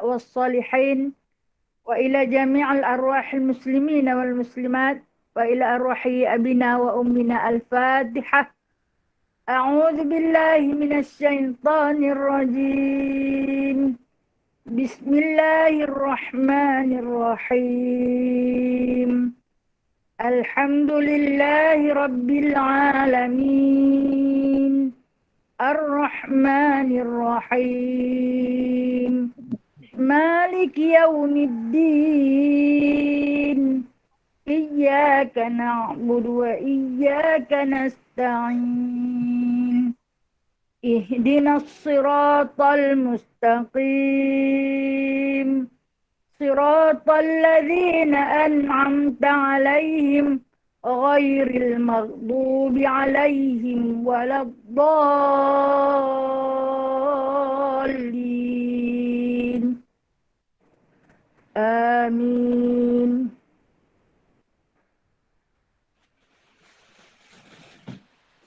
والصالحين، وإلى جميع الأرواح المسلمين والمسلمات، وإلى أرواح أبينا وأمنا. الفاتحة. أعوذ بالله من الشيطان الرجيم. بسم الله الرحمن الرحيم. الحمد لله رب العالمين، الرحمن الرحيم، مالك يوم الدين. إياك نعبد وإياك نستعين. اهدنا الصراط المستقيم، صراط الذين أنعمت عليهم غير المغضوب عليهم ولا الضالين. آمين.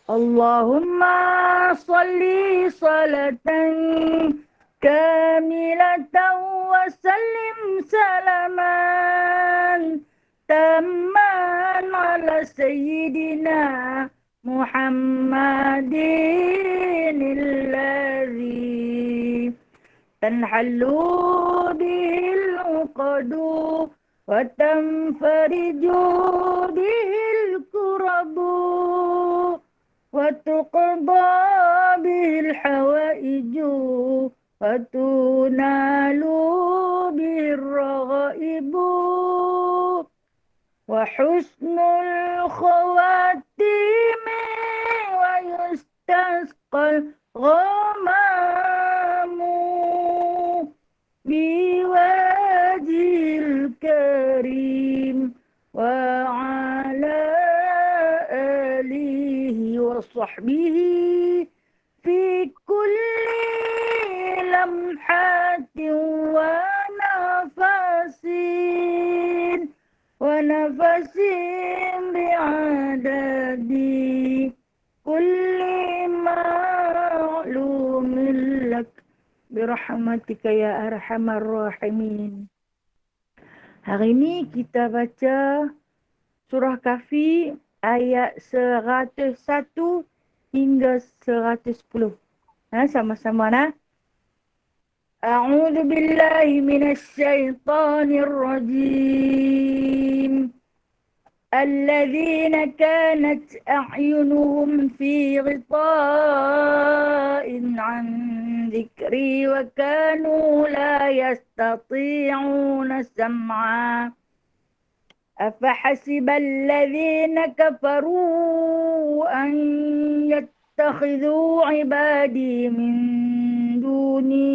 اللهم صل صلاة كاملة وسلم سلاما تاما على سيدنا محمد الذي تنحل به العقد وتنفرج به الكرب وتقضى به الحوائج وتنال به الرغائب وحسن الخواتيم ويستسقى الغمام بوجه الكريم وعلى آله وصحبه في كل لمحة ونفس بعدد كل معلوم لك برahmatika ya arhamar rahimin. Hari ini kita baca surah Kahfi ayat 101 hingga 110. Sama-sama nah. A'udzu billahi minasy syaithanir rajim. الذين كانت أعينهم في غطاء عن ذكري وكانوا لا يستطيعون سمعا أفحسب الذين كفروا أن يتخذوا عبادي من دوني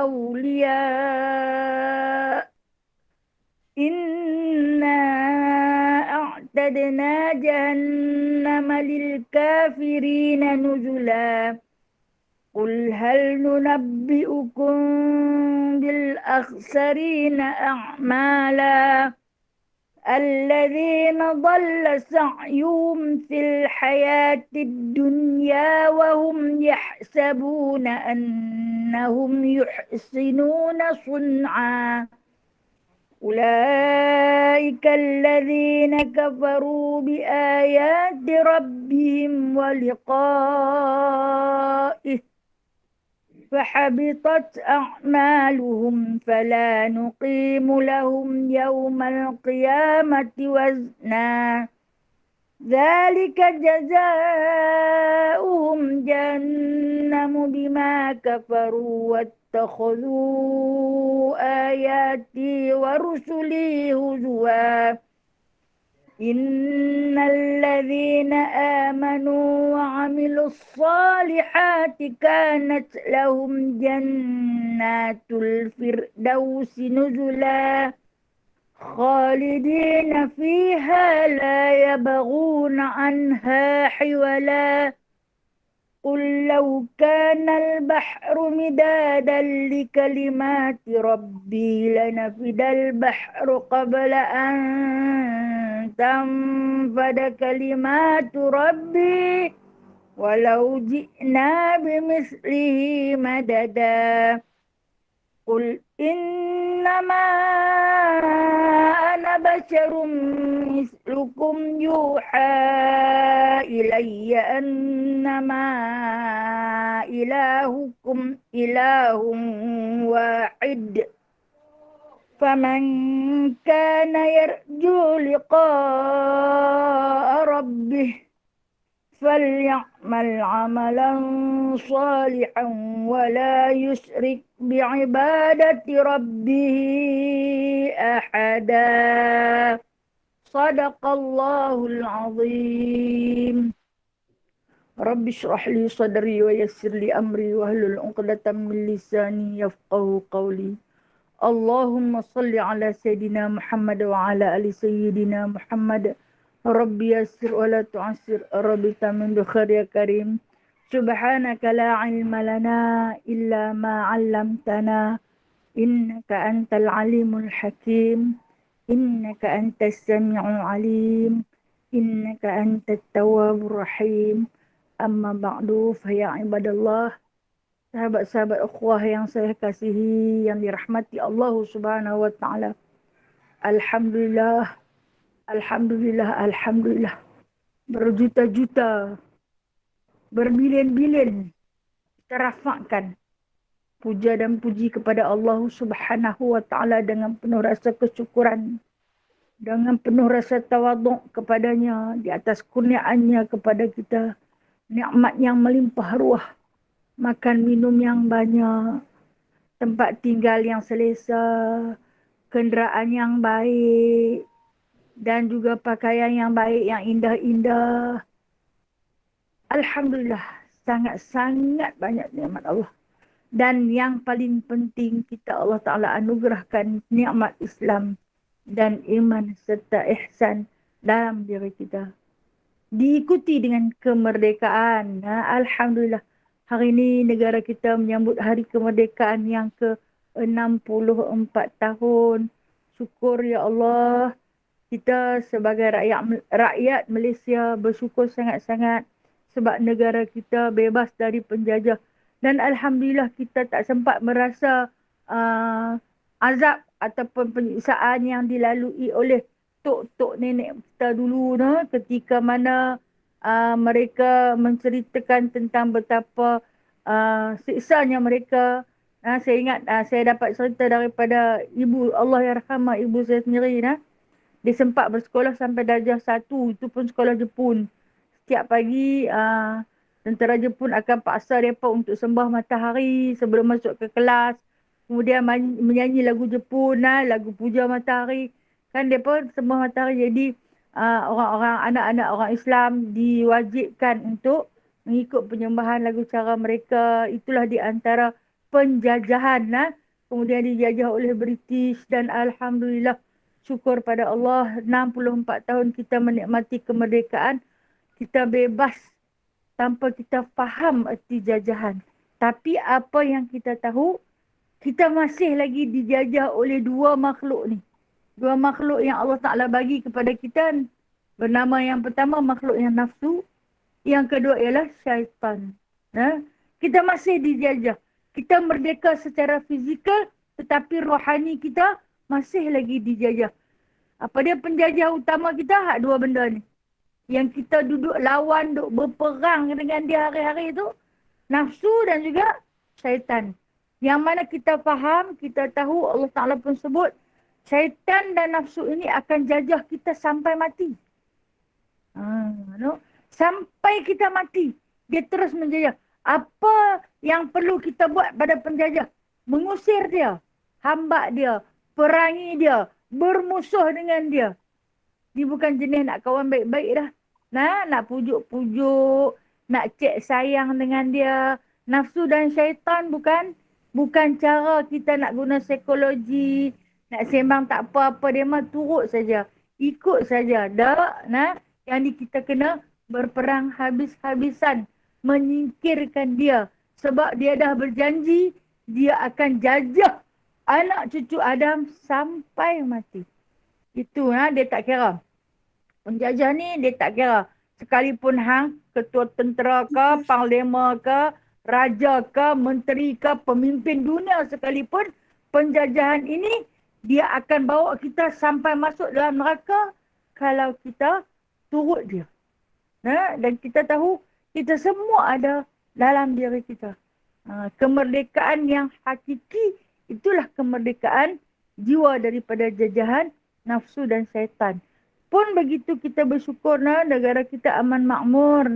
أولياء إنا أعتدنا جهنم للكافرين نزلا قل هل ننبئكم بالأخسرين أعمالا الذين ضل سعيهم في الحياة الدنيا وهم يحسبون أنهم يحسنون صنعا أولئك الذين كفروا بآيات ربهم ولقائه فحبطت أعمالهم فلا نقيم لهم يوم القيامة وزنا ذلك جزاؤهم جهنم بما كفروا واتخذوا آياتي ورسلي هزوا إن الذين آمنوا وعملوا الصالحات كانت لهم جنات الفردوس نزلا خالدين فيها لا يبغون عنها حولا قل لو كان البحر مدادا لكلمات ربي لنفد البحر قبل أن تنفد كلمات ربي ولو جئنا بمثله مددا Qul innama ana basyarum mislukum yuha ilayya annama ilahukum ilahun wahid. فمن كان يرجو لقاء ربه فليعمل عملا صالحا ولا يشرك بعبادة ربه أحدا. صدق الله العظيم. رب اشرح لي صدري ويسر لي أمري واحلل عقدة من لساني يفقهوا قولي. اللهم صل على سيدنا محمد وعلى آل سيدنا محمد. ربي يسر ولا تعسر، ربي تمن بخير يا كريم. سبحانك لا علم لنا إلا ما علمتنا، إنك أنت العليم الحكيم، إنك أنت السميع العليم، إنك أنت التواب الرحيم. أما بعد فيا عباد الله، sahabat-sahabat ukhwah yang saya kasihi, yang dirahmati Allah Subhanahu wa taala. Alhamdulillah, alhamdulillah, alhamdulillah. Berjuta-juta, berbilion-bilion kita rafakkan puja dan puji kepada Allah Subhanahu wa taala dengan penuh rasa kesyukuran, dengan penuh rasa tawaduk kepadanya di atas kurniaannya kepada kita, nikmat yang melimpah ruah, makan minum yang banyak, tempat tinggal yang selesa, kenderaan yang baik, dan juga pakaian yang baik, yang indah-indah. Alhamdulillah, sangat-sangat banyak nikmat Allah. Dan yang paling penting, kita Allah Ta'ala anugerahkan nikmat Islam dan iman serta ihsan dalam diri kita. Diikuti dengan kemerdekaan. Alhamdulillah, hari ini negara kita menyambut hari kemerdekaan yang ke-64 tahun. Syukur ya Allah, kita sebagai rakyat Malaysia bersyukur sangat-sangat sebab negara kita bebas dari penjajah. Dan Alhamdulillah kita tak sempat merasa azab ataupun penyiksaan yang dilalui oleh tok-tok nenek kita dulu, ketika mana mereka menceritakan tentang betapa siksanya mereka. Saya ingat saya dapat cerita daripada ibu, Allah yarhamah, ibu saya sendiri. Dia sempat bersekolah sampai darjah 1, itu pun sekolah Jepun. Setiap pagi tentera Jepun akan paksa mereka untuk sembah matahari sebelum masuk ke kelas. Kemudian menyanyi lagu Jepun, lagu puja matahari. Kan mereka sembah matahari. Jadi orang-orang, anak-anak orang Islam diwajibkan untuk mengikut penyembahan lagu cara mereka. Itulah di antara penjajahan. Kemudian dijajah oleh British dan Alhamdulillah, syukur pada Allah, 64 tahun kita menikmati kemerdekaan. Kita bebas tanpa kita faham erti jajahan. Tapi apa yang kita tahu, kita masih lagi dijajah oleh dua makhluk ni. Dua makhluk yang Allah Ta'ala bagi kepada kita. Bernama yang pertama makhluk yang nafsu. Yang kedua ialah syaitan. Kita masih dijajah. Kita merdeka secara fizikal, tetapi rohani kita masih lagi dijajah. Apa dia penjajah utama kita? Dua benda ni. Yang kita duduk lawan, duduk berperang dengan dia hari-hari itu, nafsu dan juga syaitan. Yang mana kita faham, kita tahu, Allah Ta'ala pun sebut, syaitan dan nafsu ini akan jajah kita sampai mati. Sampai kita mati, dia terus menjajah. Apa yang perlu kita buat pada penjajah? Mengusir dia, hamba dia, perangi dia, bermusuh dengan dia. Dia bukan jenis nak kawan baik-baik dah. Nak pujuk-pujuk, nak cek sayang dengan dia. Nafsu dan syaitan bukan cara kita nak guna psikologi, nak sembang tak apa-apa, dia mah turut saja, ikut saja. Yang ni kita kena berperang habis-habisan, menyingkirkan dia. Sebab dia dah berjanji, dia akan jajah anak cucu Adam sampai mati. Itu dia tak kira. Penjajah ni dia tak kira. Sekalipun ketua tentera ke, panglima ke, raja ke, menteri ke, pemimpin dunia sekalipun, penjajahan ini dia akan bawa kita sampai masuk dalam neraka kalau kita turut dia. Dan kita tahu kita semua ada dalam diri kita. Kemerdekaan yang hakiki itulah kemerdekaan jiwa daripada jajahan nafsu dan syaitan. Pun begitu kita bersyukur negara kita aman makmur,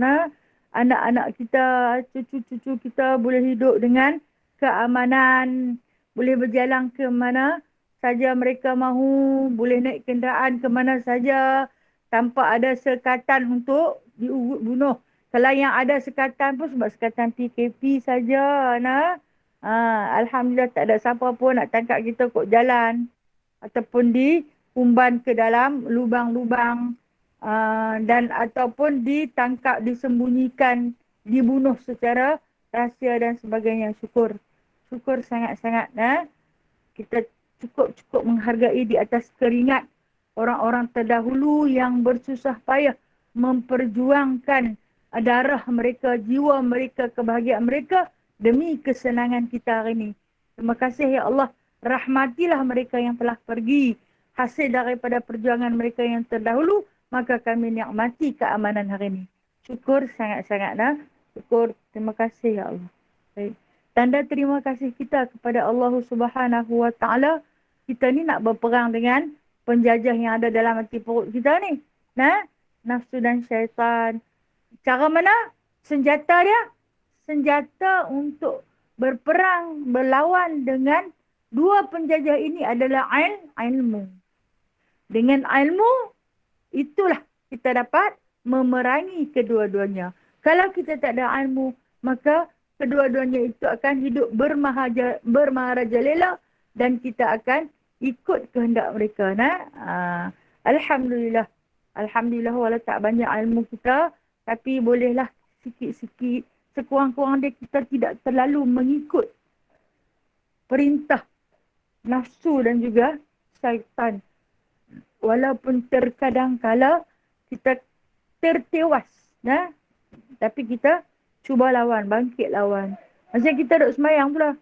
anak-anak kita, cucu-cucu kita boleh hidup dengan keamanan, boleh berjalan ke mana saja mereka mahu, boleh naik kenderaan ke mana saja tanpa ada sekatan untuk dibunuh. Kalau yang ada sekatan pun sebab sekatan PKP saja. Alhamdulillah tak ada siapa pun nak tangkap kita kok jalan ataupun diumban ke dalam lubang-lubang dan ataupun ditangkap, disembunyikan, dibunuh secara rahsia dan sebagainya. Syukur sangat-sangat. Kita cukup menghargai di atas keringat orang-orang terdahulu yang bersusah payah memperjuangkan darah mereka, jiwa mereka, kebahagiaan mereka demi kesenangan kita hari ini. Terima kasih ya Allah. Rahmatilah mereka yang telah pergi hasil daripada perjuangan mereka yang terdahulu, maka kami nikmati keamanan hari ini. Syukur sangat-sangat. Syukur. Terima kasih ya Allah. Baik. Tanda terima kasih kita kepada Allah Subhanahu Wa Taala. Kita ni nak berperang dengan penjajah yang ada dalam hati perut kita ni. Nafsu dan syaitan. Cara mana? Senjata dia? Senjata untuk berperang, berlawan dengan dua penjajah ini adalah ilmu. Dengan ilmu, itulah kita dapat memerangi kedua-duanya. Kalau kita tak ada ilmu, maka kedua-duanya itu akan hidup bermaharajalela dan kita akan ikut kehendak mereka. Alhamdulillah. Alhamdulillah walau tak banyak ilmu kita, tapi bolehlah sikit-sikit, sekurang-kurang dia kita tidak terlalu mengikut perintah nafsu dan juga syaitan. Walaupun terkadang kala kita tertewas, tapi kita cuba lawan, bangkit lawan. Macam kita duduk semayang pula.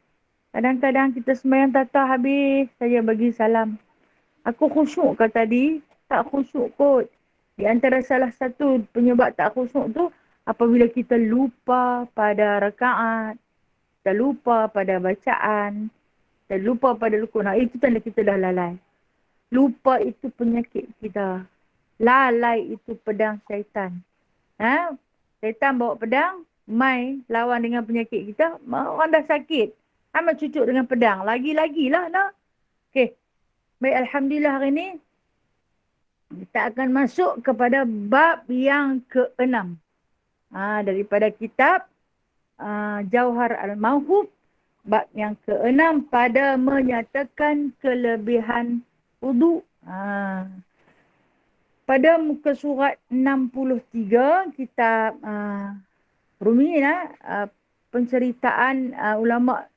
Kadang-kadang kita semayang tata habis saya bagi salam. Aku khusyuk ke tadi? Tak khusyuk kot. Di antara salah satu penyebab tak khusyuk tu, apabila kita lupa pada rakaat, kita lupa pada bacaan, kita lupa pada rukun. Itu tanda kita dah lalai. Lupa itu penyakit kita. Lalai itu pedang syaitan. Syaitan bawa pedang, mai lawan dengan penyakit kita, orang dah sakit. Amat cucuk dengan pedang. Lagi-lagilah Okey. Baik, Alhamdulillah hari ini kita akan masuk kepada bab yang ke-6. Daripada kitab Jauhar Al-Mawhub, bab yang ke-6 pada menyatakan kelebihan wudu. Pada muka surat 63, kitab Rumi, penceritaan ulama'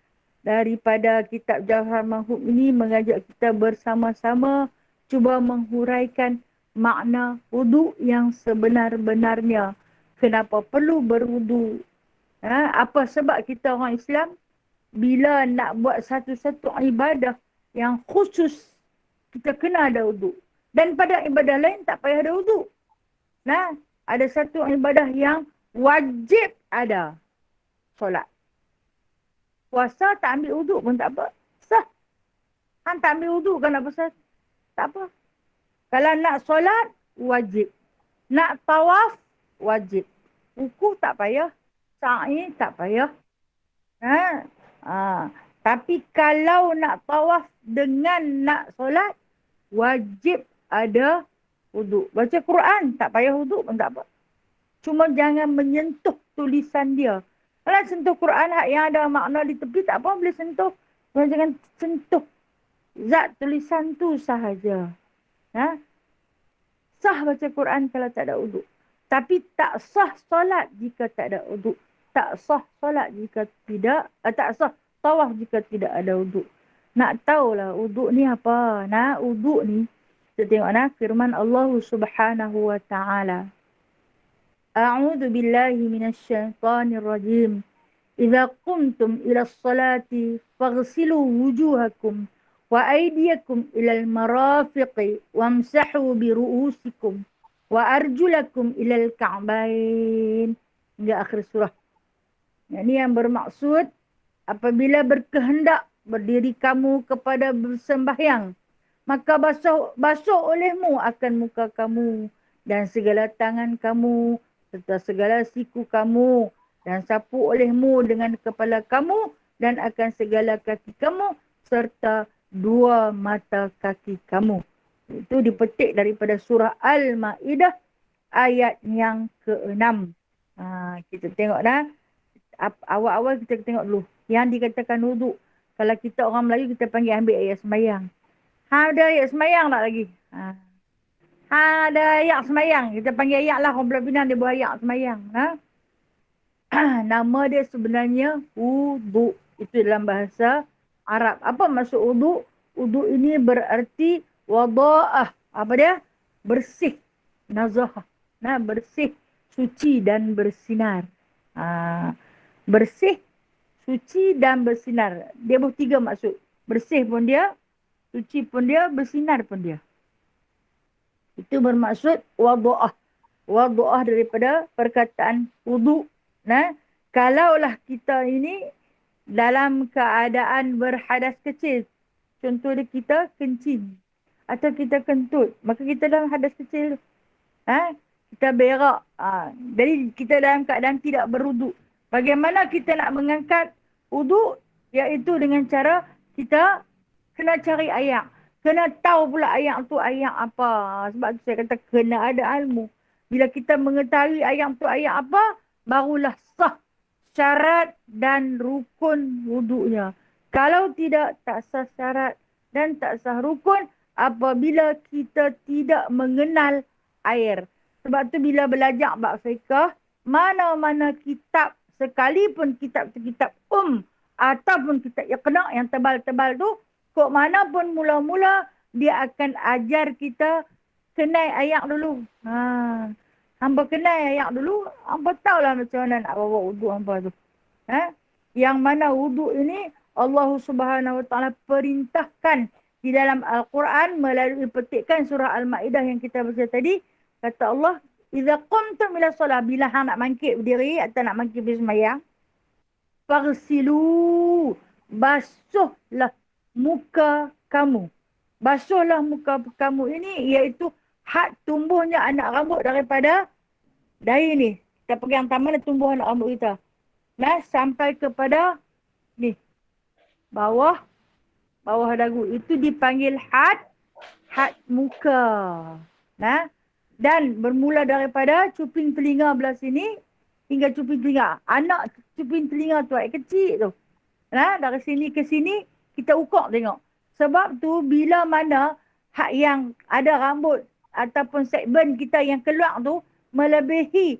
daripada kitab Jauhar Al-Mawhub ini mengajak kita bersama-sama cuba menghuraikan makna wudu yang sebenar-benarnya. Kenapa perlu berwudu? Apa sebab kita orang Islam bila nak buat satu-satu ibadah yang khusus, kita kena ada wudu. Dan pada ibadah lain tak payah ada wudu. Ada satu ibadah yang wajib ada. Solat. Puasa tak ambil wudu pun tak apa. Sah. Tak ambil wudu kan apa sah? Tak apa. Kalau nak solat, wajib. Nak tawaf, wajib. Ruku tak payah. Sa'i tak payah. Tapi kalau nak tawaf dengan nak solat, wajib ada wudu. Baca Quran, tak payah wudu pun tak apa. Cuma jangan menyentuh tulisan dia. Kalau sentuh Quran yang ada makna di tepi, tak apa boleh sentuh. Jangan sentuh zat tulisan tu sahaja. Sah baca Quran kalau tak ada wudu. Tapi tak sah solat jika tak ada wudu. Tak sah solat jika tidak, tak sah tawaf jika tidak ada wudu. Nak tahulah wudu ni apa? Wudu ni, kita tengok firman Allah Subhanahu Wa Taala. A'udzu billahi minasyaitonir rajim. idza qumtum ila as-salati faghsilu wujuhakum wa aydiyakum ila al-marafiqi wamsahu bi ru'usikum wa arjulakum ila al-ka'bain. Hingga akhir surah. Ini yang bermaksud apabila berkehendak berdiri kamu kepada bersembahyang, maka basuh olehmu akan muka kamu dan segala tangan kamu serta segala siku kamu, dan sapu olehmu dengan kepala kamu dan akan segala kaki kamu serta dua mata kaki kamu. Itu dipetik daripada surah Al-Ma'idah ayat yang ke-6. Kita tengok dah. Awal-awal kita tengok dulu. Yang dikatakan wuduk. Kalau kita orang Melayu, kita panggil ambil ayat semayang. Ada ayat semayang tak lagi? Ada ayat semayang. Kita panggil ayat lah. Orang Pulau Pinang dia buat ayat semayang. Nama dia sebenarnya wuduk. Itu dalam bahasa Arab. Apa maksud wuduk? Wuduk ini berarti wada'ah. Apa dia? Bersih. Nazahah. Bersih, suci dan bersinar. Bersih, suci dan bersinar. Dia tiga maksud. Bersih pun dia, suci pun dia, bersinar pun dia. Itu bermaksud wada'ah. Wada'ah daripada perkataan wuduk. Kalaulah kita ini dalam keadaan berhadas kecil. Contohnya kita kencing. Atau kita kentut. Maka kita dalam hadas kecil. Kita berak. Jadi kita dalam keadaan tidak berwuduk. Bagaimana kita nak mengangkat wuduk? Iaitu dengan cara kita kena cari ayat. Kena tahu pula ayat tu ayat apa. Sebab tu saya kata kena ada ilmu. Bila kita mengetahui ayat tu ayat apa, barulah sah syarat dan rukun wuduknya. Kalau tidak, tak sah syarat dan tak sah rukun apabila kita tidak mengenal air. Sebab tu bila belajar bab fiqh, mana-mana kitab, sekalipun kitab-kitab ataupun kitab iqna' yang tebal-tebal tu, kok mana pun mula-mula dia akan ajar kita kenal ayat dulu. Hamba kenal ayat dulu, hamba tahulah macam mana nak bawa wuduk hamba tu. Yang mana wuduk ini Allah Subhanahu Wa Taala perintahkan di dalam Al-Quran melalui petikan surah Al-Ma'idah yang kita baca tadi. Kata Allah, "Idza qumtum ila solah," bila hang nak bangkit berdiri atau nak bangkit bersembahyang, "Faghsilu," basuhlah muka kamu. Basuhlah muka kamu ini iaitu had tumbuhnya anak rambut daripada dahi ni. Kita pegang tangan tumbuh anak rambut kita. Sampai kepada ni. Bawah dagu. Itu dipanggil had muka. Dan bermula daripada cuping telinga belah sini hingga cuping telinga. Anak cuping telinga tu air kecil tu. Dari sini ke sini kita ukur tengok. Sebab tu bila mana hak yang ada rambut ataupun segmen kita yang keluar tu melebihi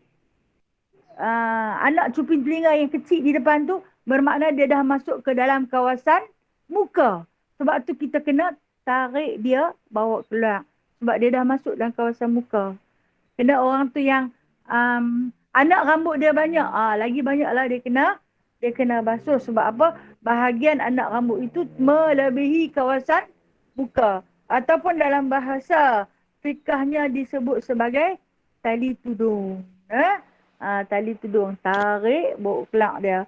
anak cuping telinga yang kecil di depan tu, bermakna dia dah masuk ke dalam kawasan muka. Sebab tu kita kena tarik dia bawa keluar. Sebab dia dah masuk dalam kawasan muka. Kena orang tu yang anak rambut dia banyak. Lagi banyaklah dia kena basuh. Sebab apa? Bahagian anak rambut itu melebihi kawasan muka. Ataupun dalam bahasa fikahnya disebut sebagai tali tudung. Tali tudung. Tarik, bawa keluar dia.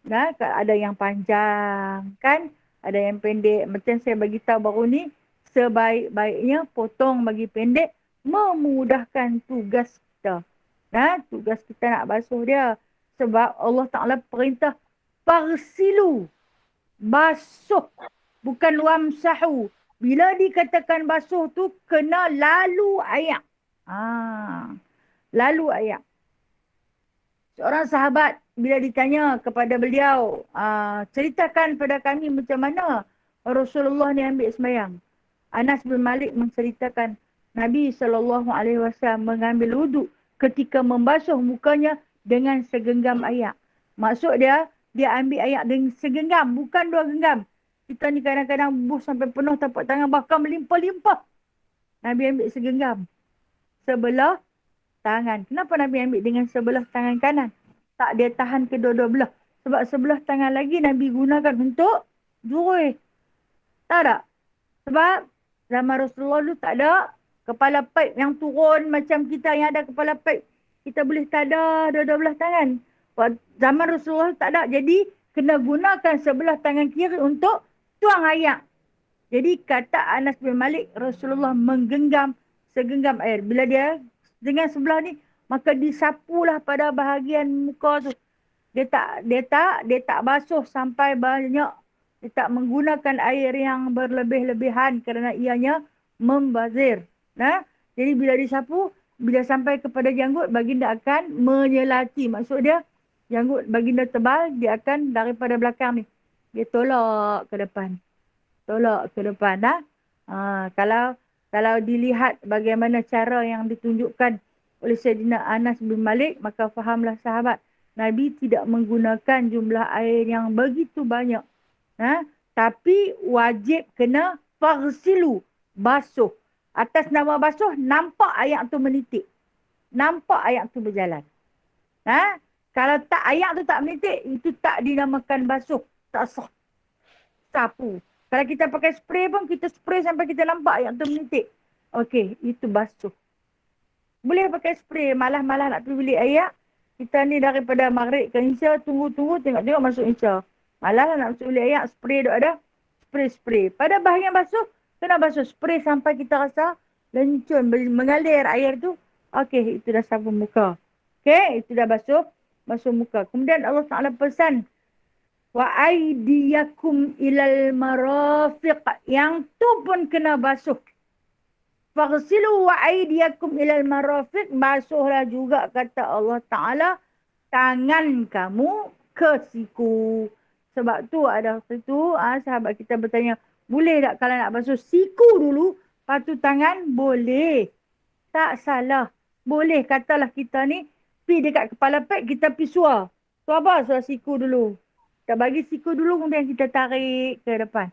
Ada yang panjang kan? Ada yang pendek. Macam saya bagi tahu baru ni. Sebaik-baiknya potong bagi pendek, memudahkan tugas kita. Tugas kita nak basuh dia. Sebab Allah Ta'ala perintah, "Farsilu." Basuh. Bukan wamsahu. Bila dikatakan basuh tu, kena lalu ayak. Lalu ayak. Seorang sahabat, bila ditanya kepada beliau, ceritakan pada kami macam mana Rasulullah ni ambil sembahyang. Anas bin Malik menceritakan Nabi SAW mengambil wuduk ketika membasuh mukanya dengan segenggam air. Maksud dia ambil air dengan segenggam, bukan dua genggam. Kita ni kadang-kadang buh sampai penuh tapak tangan, bahkan melimpah-limpah. Nabi ambil segenggam. Sebelah tangan. Kenapa Nabi ambil dengan sebelah tangan kanan? Tak, dia tahan kedua-dua belah. Sebab sebelah tangan lagi Nabi gunakan untuk jurus. Tahu tak? Sebab zaman Rasulullah dulu tak ada kepala paip yang turun macam kita yang ada kepala paip. Kita boleh tada dua-dua belah tangan. Zaman Rasulullah tak ada. Jadi kena gunakan sebelah tangan kiri untuk tuang air. Jadi kata Anas bin Malik, Rasulullah menggenggam segenggam air. Bila dia dengan sebelah ni, maka disapulah pada bahagian muka tu. Dia tak basuh sampai banyak. Dia tak menggunakan air yang berlebih-lebihan kerana ianya membazir. Nah, jadi bila disapu, bila sampai kepada janggut, baginda akan menyelati. Maksud dia, janggut baginda tebal, dia akan daripada belakang ni. Dia tolak ke depan. Tolak ke depan. Kalau dilihat bagaimana cara yang ditunjukkan oleh Sayyidina Anas bin Malik, maka fahamlah sahabat, Nabi tidak menggunakan jumlah air yang begitu banyak. Tapi wajib kena farsilu, basuh. Atas nama basuh, nampak air tu menitik. Nampak air tu berjalan. Kalau tak air tu tak menitik, itu tak dinamakan basuh. Tak sah. Sapu. Kalau kita pakai spray pun, kita spray sampai kita nampak air tu menitik. Okey, itu basuh. Boleh pakai spray, malah-malah nak pergi beli air. Kita ni daripada Maghrib ke Isya, tunggu-tunggu, tengok-tengok masuk Isya. Malah nak masuk beli air, spray duk ada. Spray-spray. Pada bahagian basuh, kena basuh spray sampai kita rasa lencun, mengalir air tu. Okey, itu dah sapu muka. Okey, itu dah basuh muka. Kemudian Allah Ta'ala pesan, wa aidiyakum ilal marafiq. Yang tu pun kena basuh. Faghsilu wa aydiyakum ilal marafiq. Basuhlah juga kata Allah Ta'ala tangan kamu ke siku. Sebab tu ada waktu tu sahabat kita bertanya, boleh tak kalau nak basuh siku dulu, lepas tu tangan? Boleh. Tak salah. Boleh. Katalah kita ni pergi dekat kepala pek, kita pergi suar. Suar apa? Suar siku dulu. Kita bagi siku dulu, kemudian kita tarik ke depan.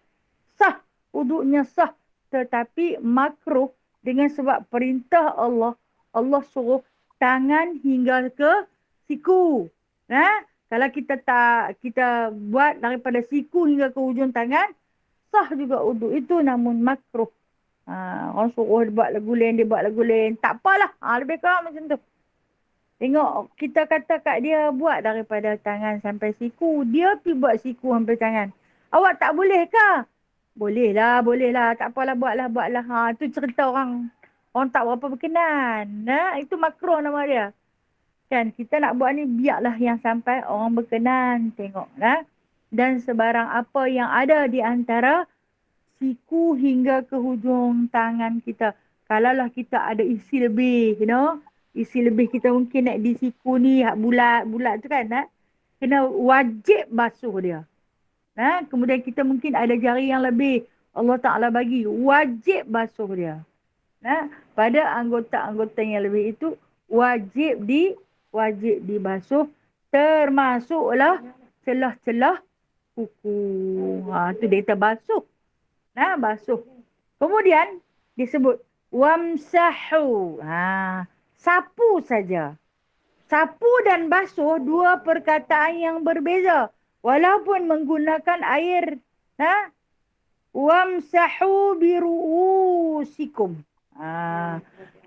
Sah. Wuduknya sah. Tetapi makruh. Dengan sebab perintah Allah, Allah suruh tangan hingga ke siku. Kalau kita buat daripada siku hingga ke hujung tangan, sah juga wuduk itu, namun makruh. Orang suruh dia buat lagu lain, dia buat lagu lain. Tak apalah. Lebih kurang macam tu. Tengok, kita kata kat dia buat daripada tangan sampai siku. Dia pergi buat siku sampai tangan. Awak tak boleh ke? Boleh lah. Tak apalah, buatlah. Itu cerita orang tak berapa berkenan. Itu makruh nama dia. Kan, kita nak buat ni biarlah yang sampai orang berkenan tengok. Dan sebarang apa yang ada di antara siku hingga ke hujung tangan kita. Kalaulah kita ada isi lebih, isi lebih kita mungkin nak di siku ni, bulat tu kan. Kena wajib basuh dia. Kemudian kita mungkin ada jari yang lebih. Allah Ta'ala bagi. Wajib basuh dia. Pada anggota-anggota yang lebih itu, wajib dibasuh. Termasuklah celah-celah kuku. Itu dia kata basuh. Basuh. Kemudian disebut wamsahu. Sapu saja. Sapu dan basuh dua perkataan yang berbeza. Walaupun menggunakan air. Wamsahu biru'usikum.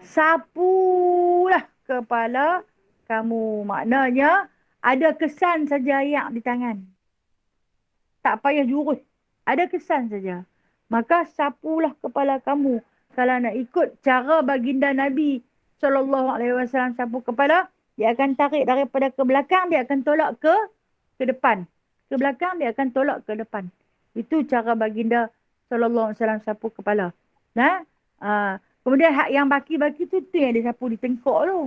Sapulah kepala kamu. Maknanya ada kesan saja air di tangan. Tak payah jurus. Ada kesan saja. Maka sapulah kepala kamu. Kalau nak ikut cara baginda Nabi SAW sapu kepala, dia akan tarik daripada ke belakang, dia akan tolak ke depan. Ke belakang, dia akan tolak ke depan. Itu cara baginda SAW sapu kepala. Kemudian hak yang baki-baki tu yang dia sapu di tengkok tu.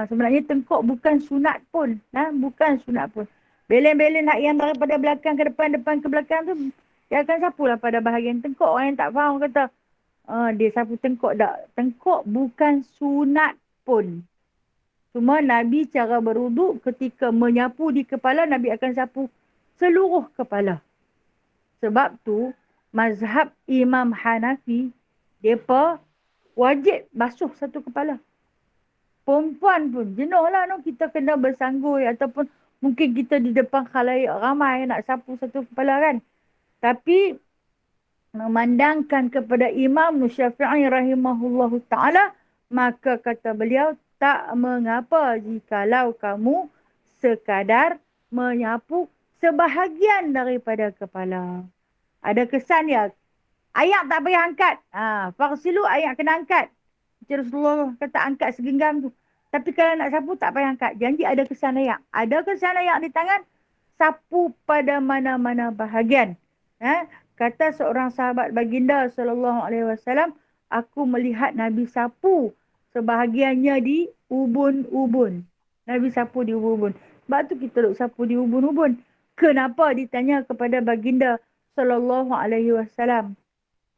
Sebenarnya tengkok bukan sunat pun. Bukan sunat pun. Belen-belen hak yang daripada belakang ke depan, depan ke belakang tu, dia akan sapulah pada bahagian tengkok. Orang yang tak faham kata, dia sapu tengkok tak. Tengkok bukan sunat pun. Cuma Nabi cara berwuduk ketika menyapu di kepala, Nabi akan sapu seluruh kepala. Sebab tu, mazhab Imam Hanafi, mereka wajib basuh satu kepala. Perempuan pun jenuh lah kita kena bersanggul ataupun Mungkin kita di depan khalayak ramai nak sapu satu kepala kan. Tapi memandangkan kepada Imam Syafi'i rahimahullahu ta'ala, maka kata beliau, tak mengapa jikalau kamu sekadar menyapu sebahagian daripada kepala. Ada kesan ya, ayak tak payah angkat. Farsilu ayak kena angkat. Rasulullah kata angkat segenggam tu. Tapi kalau nak sapu tak payah angkat. Janji ada kesan ayak. Ada kesan ayak di tangan, sapu pada mana-mana bahagian. Kata seorang sahabat baginda sallallahu alaihi wasallam, aku melihat Nabi sapu sebahagiannya di ubun-ubun. Nabi sapu di ubun-ubun. Sebab tu kita duk sapu di ubun-ubun. Kenapa ditanya kepada baginda sallallahu alaihi wasallam?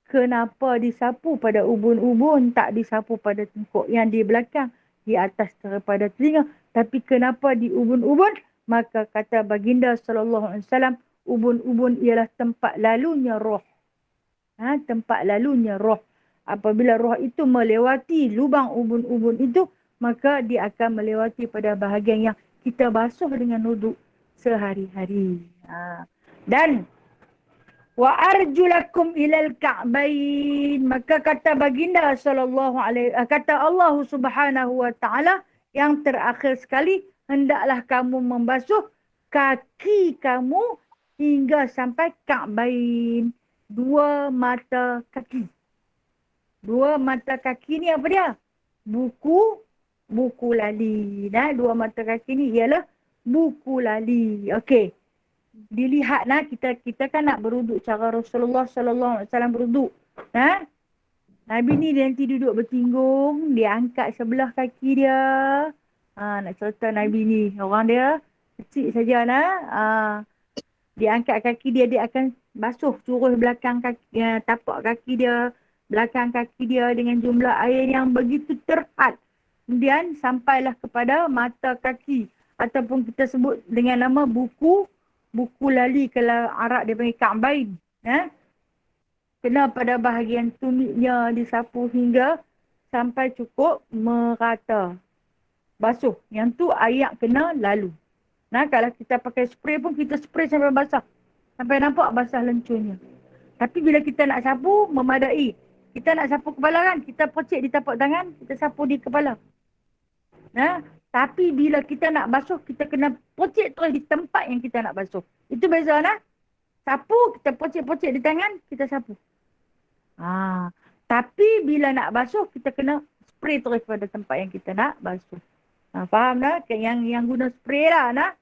Kenapa disapu pada ubun-ubun, tak disapu pada tengkuk yang di belakang, di atas daripada telinga. Tapi kenapa di ubun-ubun? Maka kata baginda sallallahu alaihi wasallam, ubun-ubun ialah tempat lalunya roh. Tempat lalunya roh. Apabila roh itu melewati lubang ubun-ubun itu, maka dia akan melewati pada bahagian yang kita basuh dengan wuduk sehari-hari. Dan wa arjulakum ilal ka'bain, maka kata baginda sallallahu alaihi, kata Allah Subhanahu wa taala yang terakhir sekali, hendaklah kamu membasuh kaki kamu hingga sampai ka'bain, dua mata kaki. Dua mata kaki ni apa dia? Buku lali. Dua mata kaki ni ialah buku lali. Okey. Dilihat kita kan nak beruduk cara Rasulullah sallallahu alaihi wasallam beruduk. Nabi ni dia nanti duduk bertinggung, dia angkat sebelah kaki dia. Nak cerita Nabi ni, orang dia kecil saja dia angkat kaki dia, dia akan basuh seluruh belakang kaki, tapak kaki dia, belakang kaki dia dengan jumlah air yang begitu terhad. Kemudian sampailah kepada mata kaki, ataupun kita sebut dengan nama buku lali, kalau Arab dia panggil ka'bain. Kena pada bahagian tumitnya disapu hingga sampai cukup merata. Basuh. Yang tu ayak kena lalu. Kalau kita pakai spray pun, kita spray sampai basah. Sampai nampak basah lencurnya. Tapi bila kita nak sapu, memadai. Kita nak sapu kepala kan, kita pocik di tapak tangan, kita sapu di kepala. Tapi bila kita nak basuh, kita kena pocik terus di tempat yang kita nak basuh. Itu beza Sapu, kita pocik-pocik di tangan, kita sapu. Tapi bila nak basuh, kita kena spray terus pada tempat yang kita nak basuh. Faham Yang guna spray lah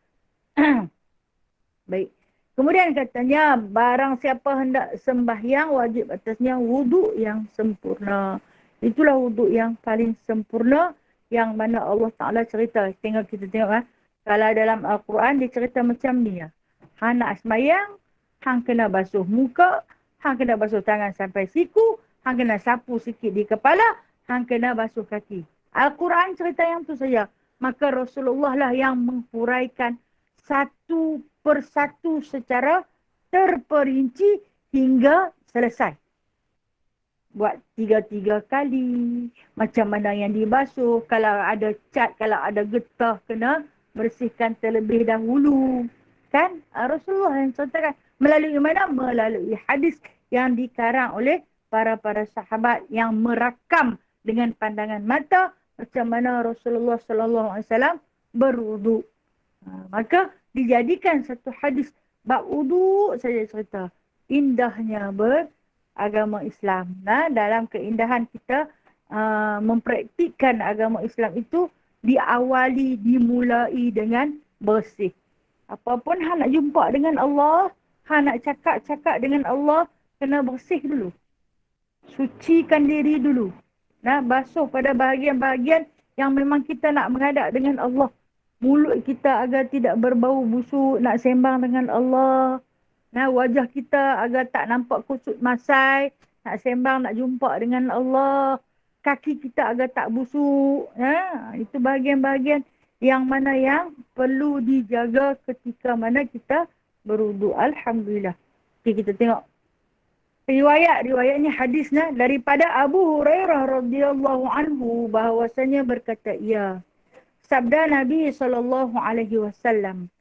Baik. Kemudian katanya, barang siapa hendak sembahyang, wajib atasnya wuduk yang sempurna. Itulah wuduk yang paling sempurna, yang mana Allah Ta'ala cerita. Kita tengok kalau dalam Al-Quran dia cerita macam ni hang nak sembahyang, hang kena basuh muka, hang kena basuh tangan sampai siku, hang kena sapu sikit di kepala, hang kena basuh kaki. Al-Quran cerita yang tu saja. Maka Rasulullah lah yang menghuraikan satu persatu secara terperinci hingga selesai. Buat 3 kali. Macam mana yang dibasuh. Kalau ada cat, kalau ada getah, kena bersihkan terlebih dahulu. Kan? Rasulullah yang ceritakan. Melalui mana? Melalui hadis yang dikarang oleh para sahabat yang merakam dengan pandangan mata macam mana Rasulullah sallallahu alaihi wasallam berwuduk. Maka dijadikan satu hadis bab wuduk saja cerita. Indahnya beragama Islam. Dalam keindahan kita mempraktikkan agama Islam itu dimulai dengan bersih. Apapun hang nak jumpa dengan Allah, hang nak cakap dengan Allah, kena bersih dulu. Sucikan diri dulu. Basuh pada bahagian-bahagian yang memang kita nak menghadap dengan Allah. Mulut kita agar tidak berbau busuk, nak sembang dengan Allah. Wajah kita agar tak nampak kusut masai, nak sembang, nak jumpa dengan Allah. Kaki kita agar tak busuk. Itu bahagian-bahagian yang mana yang perlu dijaga ketika mana kita berwuduk. Alhamdulillah. Okay, kita tengok. Riwayatnya hadisnya daripada Abu Hurairah radhiyallahu anhu bahawasanya berkata ia, sabda Nabi sallallahu alaihi wasallam,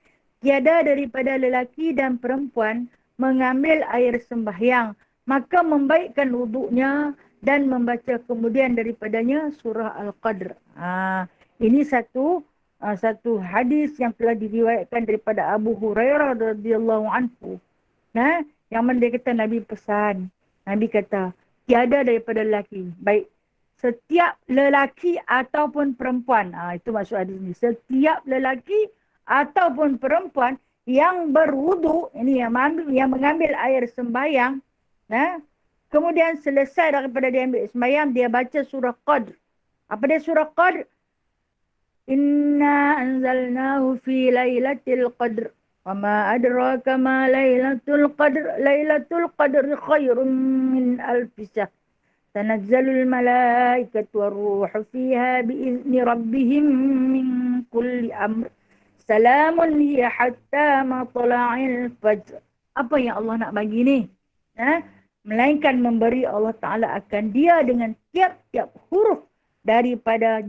tiada daripada lelaki dan perempuan mengambil air sembahyang, maka membaikkan wuduknya dan membaca kemudian daripadanya surah Al-Qadr. Ini satu hadis yang telah diriwayatkan daripada Abu Hurairah radhiyallahu anhu. Yang mana dia kata Nabi pesan. Nabi kata, tiada daripada lelaki. Baik, setiap lelaki ataupun perempuan. Itu maksud hadis ni. Setiap lelaki ataupun perempuan yang berwudu, ini yang mengambil air sembahyang, kemudian selesai daripada dia ambil sembahyang, dia baca surah Qadr. Apa dia surah Qadr? Inna anzalnahu fi lailatul qadr. Wa ma adraka ma lailatul qadr. Lailatul qadr khairun min alfi syahr. Tanazzalul malaikatu war-ruhu fiha bi'izni rabbihim min kulli amr. Salamun hiya hatta matla'il fajr. Apa yang Allah nak bagi ni? Melainkan memberi Allah Ta'ala akan dia dengan tiap-tiap huruf daripada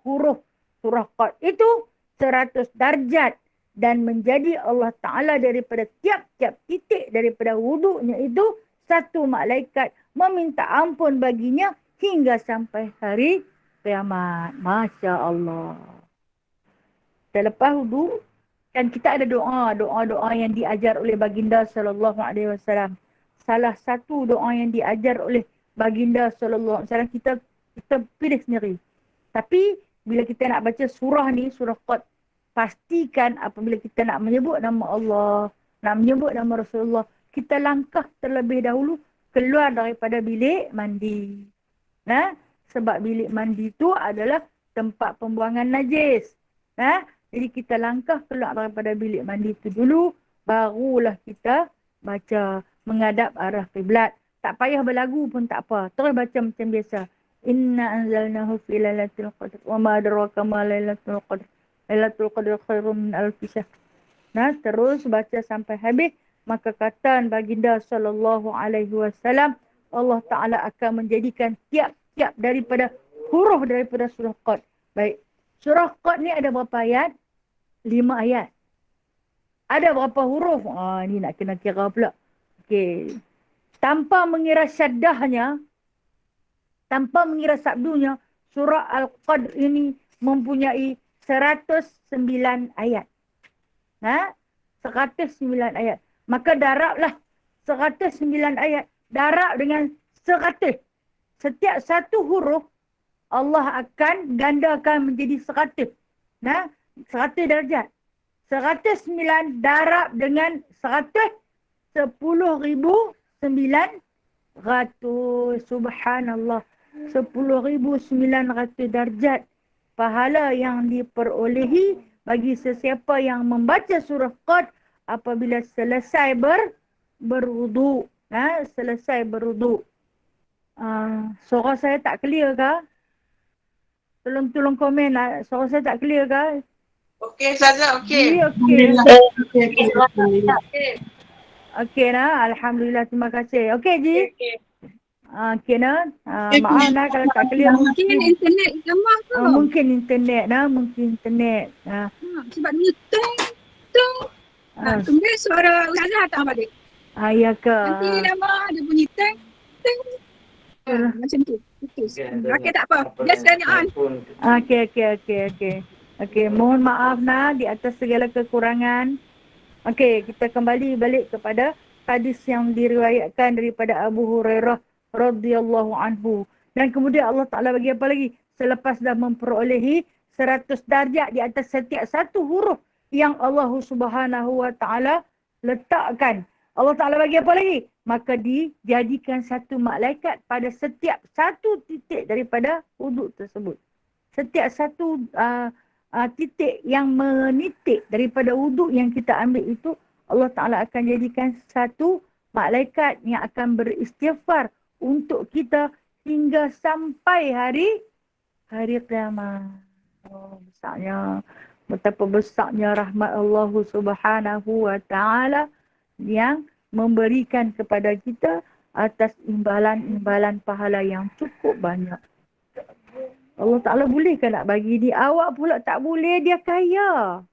huruf surah Qad itu 100 darjat, dan menjadi Allah Ta'ala daripada tiap-tiap titik daripada wuduknya itu satu malaikat meminta ampun baginya hingga sampai hari kiamat. Masya Allah. Selepas wudu, kan kita ada doa yang diajar oleh baginda sallallahu alaihi wasallam. Salah satu doa yang diajar oleh baginda sallallahu alaihi wasallam kita pilih sendiri. Tapi bila kita nak baca surah ni, surah Qad, pastikan apabila kita nak menyebut nama Allah, nak menyebut nama Rasulullah, kita langkah terlebih dahulu keluar daripada bilik mandi. Sebab bilik mandi tu adalah tempat pembuangan najis. Jadi kita langkah keluar daripada bilik mandi tu dulu, barulah kita baca menghadap arah kiblat. Tak payah berlagu pun tak apa. Terus baca macam biasa. Inna anzalnahu fi lailatul qadr wa ma adraka ma lailatul qadr. Lailatul qadr khairun min alfi syahr. Terus baca sampai habis, maka kata baginda sallallahu alaihi wasallam, Allah Taala akan menjadikan tiap-tiap daripada huruf daripada surah Qad. Baik. Surah Qad ni ada berapa ayat? 5 ayat. Ada berapa huruf? Ni nak kena kira pula. Okey. Tanpa mengira syaddahnya, tanpa mengira sabdunya, surah Al-Qadr ini mempunyai 109 ayat. 109 ayat. Maka darablah 109 ayat. Darab dengan 100. Setiap satu huruf Allah akan gandakan menjadi 100. 100 darjat. 109 darab dengan 100. 10,900. Subhanallah. 10,900 darjat pahala yang diperolehi bagi sesiapa yang membaca surah Qad apabila selesai berwudu. Selesai berwudu. Suara saya tak clear ke? Tolong komen lah. Suara saya tak clear ke? Okey, Ustazah, okey. Okey. Okey. Okey nah. Alhamdulillah, terima kasih. Okey Ji. Okey nah. Maaf nah kalau tak clear. Mungkin internet lemah ke? Mungkin internet nah. Mungkin internet. Sebab ni tung. Tunggu suara Ustazah tak balik. Ya ke? Nanti lama dia bunyi teng. Macam tu. Putus. Okey, tak apa. Just turn it on. Okey. Mohon maaf nah di atas segala kekurangan. Okey, kita kembali balik kepada hadis yang diriwayatkan daripada Abu Hurairah radhiyallahu anhu. Dan kemudian Allah Ta'ala bagi apa lagi? Selepas dah memperolehi 100 darjat di atas setiap satu huruf yang Allah Subhanahu wa Ta'ala letakkan. Allah Ta'ala bagi apa lagi? Maka dijadikan satu malaikat pada setiap satu titik daripada wuduk tersebut. Setiap satu titik yang menitik daripada wuduk yang kita ambil itu, Allah Ta'ala akan jadikan satu malaikat yang akan beristighfar untuk kita hingga sampai hari kiamat. Betapa besarnya rahmat Allah Subhanahu wa Ta'ala yang memberikan kepada kita atas imbalan-imbalan pahala yang cukup banyak. Allah Ta'ala boleh ke nak bagi ni? Awak pula tak boleh, dia kaya.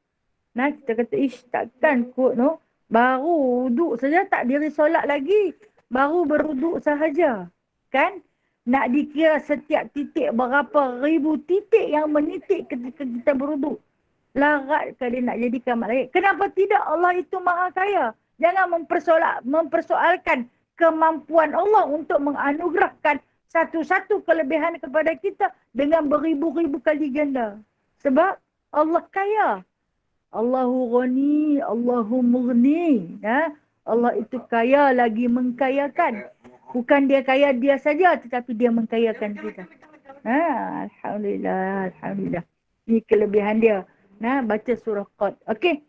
Nah, kita kata, takkan kot no. Baru wuduk saja, tak diri solat lagi. Baru berwuduk sahaja. Kan? Nak dikira setiap titik berapa ribu titik yang menitik ketika kita berwuduk. Laratkah dia nak jadikan malaikat? Kenapa tidak? Allah itu maha kaya. Jangan mempersoalkan kemampuan Allah untuk menganugerahkan satu-satu kelebihan kepada kita dengan beribu-ribu kali ganda. Sebab Allah kaya. Allahu ghani, Allahu mughni. Ya? Allah itu kaya lagi mengkayakan. Bukan dia kaya dia saja, tetapi dia mengkayakan kita. Alhamdulillah, Alhamdulillah. Ini kelebihan dia. Nah, baca surah Qad. Okey.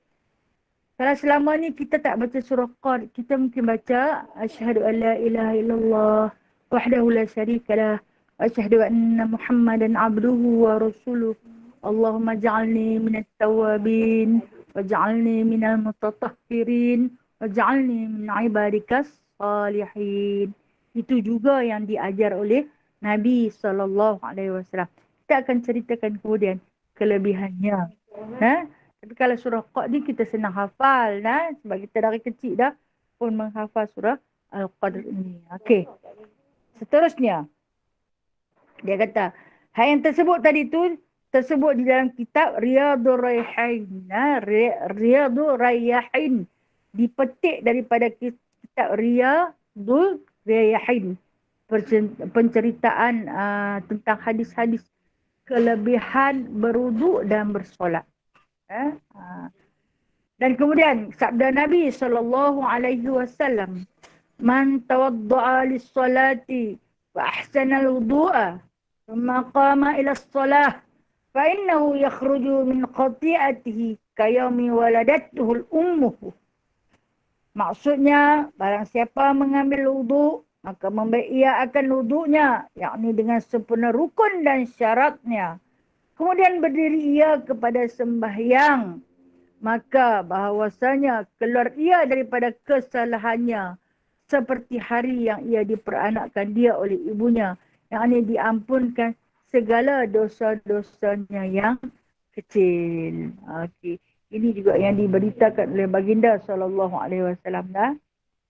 Kalau selama ni kita tak baca surah Qad, kita mungkin baca asyhadu an la ilaha illallah wahdahu la syarikalah wa asyhadu anna Muhammadan abduhu wa rasuluh. Allahumma ja'alni minat tawabin waj'alni minal mutatahhirin waj'alni min ibadikas salihin. Itu juga yang diajar oleh Nabi SAW. Kita akan ceritakan kemudian kelebihannya. Tapi kalau surah Qad ni kita senang hafal. Sebab kita dari kecil dah pun menghafal surah Al-Qadr ini. Okey. Seterusnya. Dia kata, hal yang tersebut tadi tu tersebut di dalam kitab Riyadhur Rayyahin. Riyadhur Rayyahin. Dipetik daripada kitab Riyadhur Rayyahin. Penceritaan tentang hadis-hadis kelebihan berwuduk dan bersolat. Dan kemudian sabda Nabi SAW, man tawadda'a lis-salati wa ahsana al-wudu'a thumma qama ila as-salah fa innahu yakhruju min khati'atihi kayawmi waladatuhu al-ummuhu. Maksudnya, barang siapa mengambil wuduk, maka ia akan wuduknya, yakni dengan sempurna rukun dan syaratnya. Kemudian berdiri ia kepada sembahyang, maka bahawasanya keluar ia daripada kesalahannya seperti hari yang ia diperanakkan dia oleh ibunya, yakni diampunkan segala dosa-dosanya yang kecil. Okey. Ini juga yang diberitakan oleh baginda SAW.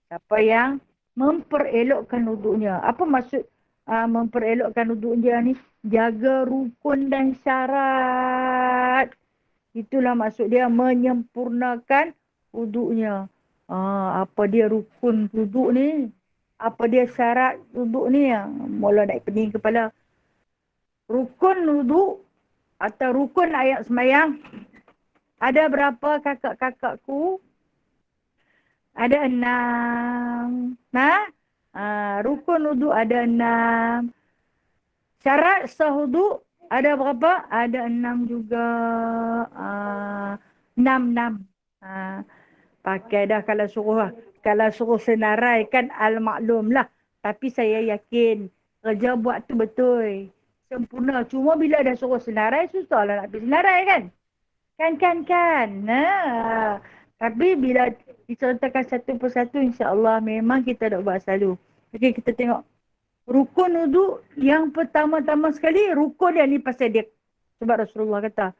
Siapa yang memperelokkan wuduknya. Apa maksud memperelokkan wuduknya ni? Jaga rukun dan syarat. Itulah maksud dia menyempurnakan wuduknya. Apa dia rukun wuduk ni? Apa dia syarat wuduk ni? Mula naik pening kepala. Rukun wuduk atau rukun ayat sembahyang. Ada berapa kakak-kakakku? Ada 6. Rukun wuduk ada 6. Syarat sah wuduk ada berapa? Ada 6 juga. 6. Pakai dah kalau suruh lah. Kalau suruh senarai kan al-maklum lah. Tapi saya yakin kerja buat tu betul. Sempurna. Cuma bila dah suruh senarai, susah lah nak pergi senarai kan? Kan. Tapi bila diceritakan satu persatu, insya-Allah memang kita dah buat selalu. Okey, kita tengok. Rukun wuduk yang pertama-tama sekali, rukun yang ni pasal dia. Sebab Rasulullah kata,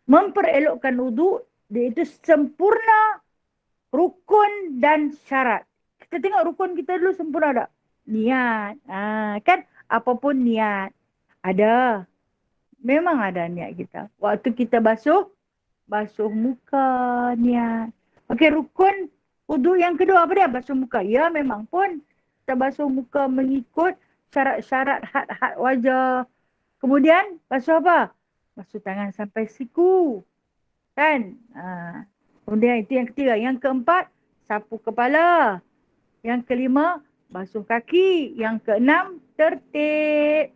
memperelokkan wuduk, dia itu sempurna rukun dan syarat. Kita tengok rukun kita dulu sempurna tak? Niat. Kan? Apapun niat. Ada. Memang ada niat kita. Waktu kita basuh muka, niat. Okey, rukun wuduk yang kedua apa dia? Basuh muka. Ya, memang pun kita basuh muka mengikut syarat-syarat had-had wajah. Kemudian basuh apa? Basuh tangan sampai siku. Kan? Kemudian itu yang ketiga. Yang keempat, sapu kepala. Yang kelima, basuh kaki. Yang keenam, tertib.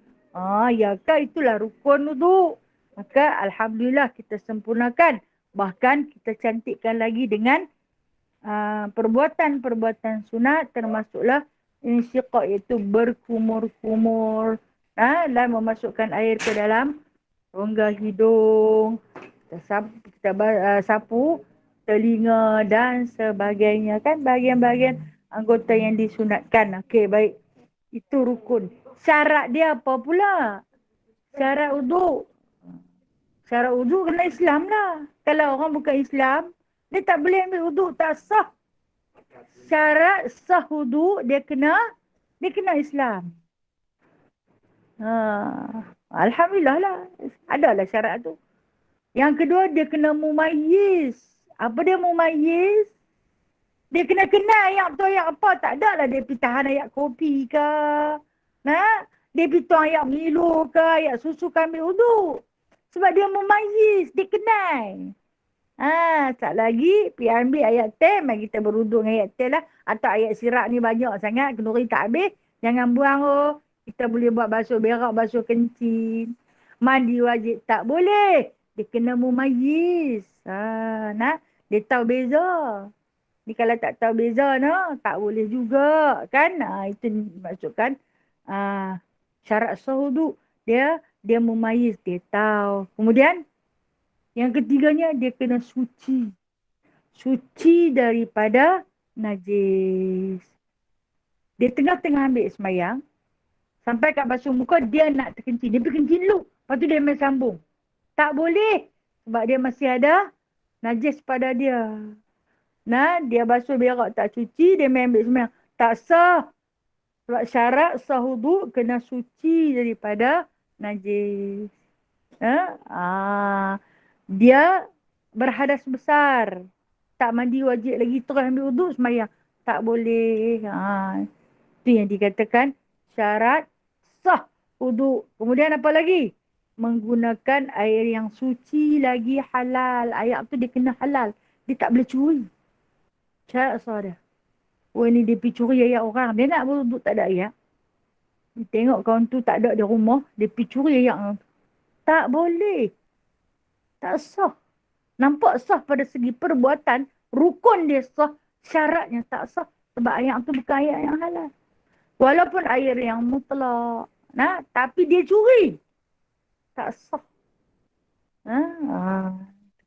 Ya kan, itulah rukun wuduk. Maka alhamdulillah kita sempurnakan. Bahkan kita cantikkan lagi dengan perbuatan-perbuatan sunat, termasuklah insyiqaq, iaitu berkumur-kumur. Dan memasukkan air ke dalam rongga hidung. Kita sapu telinga dan sebagainya. Kan bahagian-bahagian anggota yang disunatkan. Okey, baik. Itu rukun. Syarat dia apa pula? Syarat wuduk. Syarat wuduk kena Islam lah. Kalau orang bukan Islam, dia tak boleh ambil wuduk, tak sah. Syarat sah wuduk dia kena Islam. Alhamdulillah lah. Adalah syarat tu. Yang kedua, dia kena mumayyiz. Apa dia mumayyiz? Dia kena kenal ayat tu ayat apa. Tak ada lah dia pergi tahan ayat kopi ke. Dia pergi tuang ayat Milo ke, ayat susu ke ambil wuduk. Sebab dia mumayyiz, dia kenal. Tak lagi, pergi ambil ayat teh, mari kita berwuduk dengan ayat teh lah. Atau ayat sirak ni banyak sangat, kenduri tak habis. Jangan buang Kita boleh buat basuh berak, basuh kencing. Mandi wajib tak boleh. Dia kena mumayyiz. Dia tahu beza. Ni kalau tak tahu beza tak boleh juga kan. Itu dimaksudkan syarat sah wuduk. Dia mumayyiz, dia tahu. Kemudian yang ketiganya dia kena suci. Suci daripada najis. Dia tengah-tengah ambil semayang. Sampai kat basuh muka dia nak terkencing. Dia pergi kencing dulu. Lepas tu dia main sambung. Tak boleh. Sebab dia masih ada najis pada dia. Dia basuh berak tak cuci. Dia main ambil semayang. Tak sah. Sebab syarat sah wuduk kena suci daripada najis. Dia berhadas besar. Tak mandi wajib lagi terus ambil wuduk semayang. Tak boleh. Itu yang dikatakan syarat sah wuduk. Kemudian apa lagi? Menggunakan air yang suci lagi halal. Ayat tu dia kena halal. Dia tak boleh curi. Syarat sah dia. Ni dia pergi curi ayat orang. Dia nak wuduk tak ada ayat. Dia tengok kawan tu tak ada di rumah. Dia pergi curi ayat. Tak boleh. Tak sah. Nampak sah pada segi perbuatan. Rukun dia sah. Syaratnya tak sah. Sebab ayat tu bukan ayat yang halal. Walaupun air yang mutlak. Tapi dia curi. Tak sah.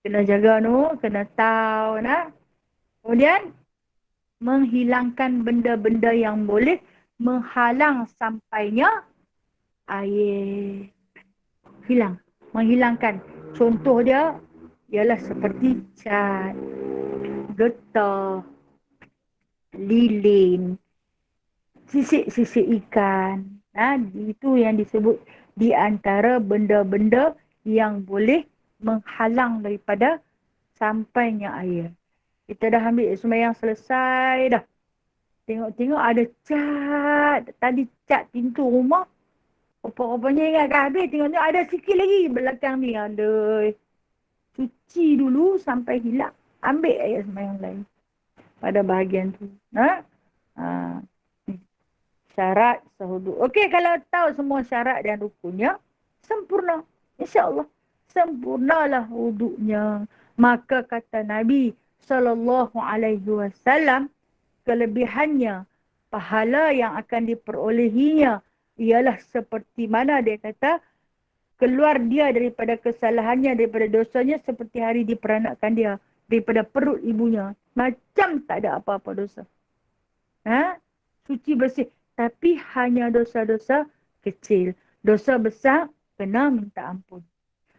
Kena jaga kena tahu. Kemudian, menghilangkan benda-benda yang boleh menghalang sampainya air. Hilang. Menghilangkan. Contoh dia ialah seperti cat, getah, lilin, sisik-sisik ikan. Itu yang disebut di antara benda-benda yang boleh menghalang daripada sampainya air. Kita dah ambil sembahyang selesai dah. Tengok-tengok ada cat. Tadi cat pintu rumah. Rupa-rupanya ingat kat habis. Tengok-tengok ada sikit lagi belakang ni. Aduh. Cuci dulu sampai hilang. Ambil ayat sembahyang lain. Pada bahagian tu. Syarat sah wuduk. Okey, kalau tahu semua syarat dan rukunnya, sempurna. InsyaAllah. Sempurnalah wuduknya. Maka kata Nabi SAW, kelebihannya, pahala yang akan diperolehinya ialah seperti mana dia kata, keluar dia daripada kesalahannya, daripada dosanya seperti hari diperanakkan dia daripada perut ibunya. Macam tak ada apa-apa dosa. Suci bersih. Tapi hanya dosa-dosa kecil. Dosa besar, kena minta ampun.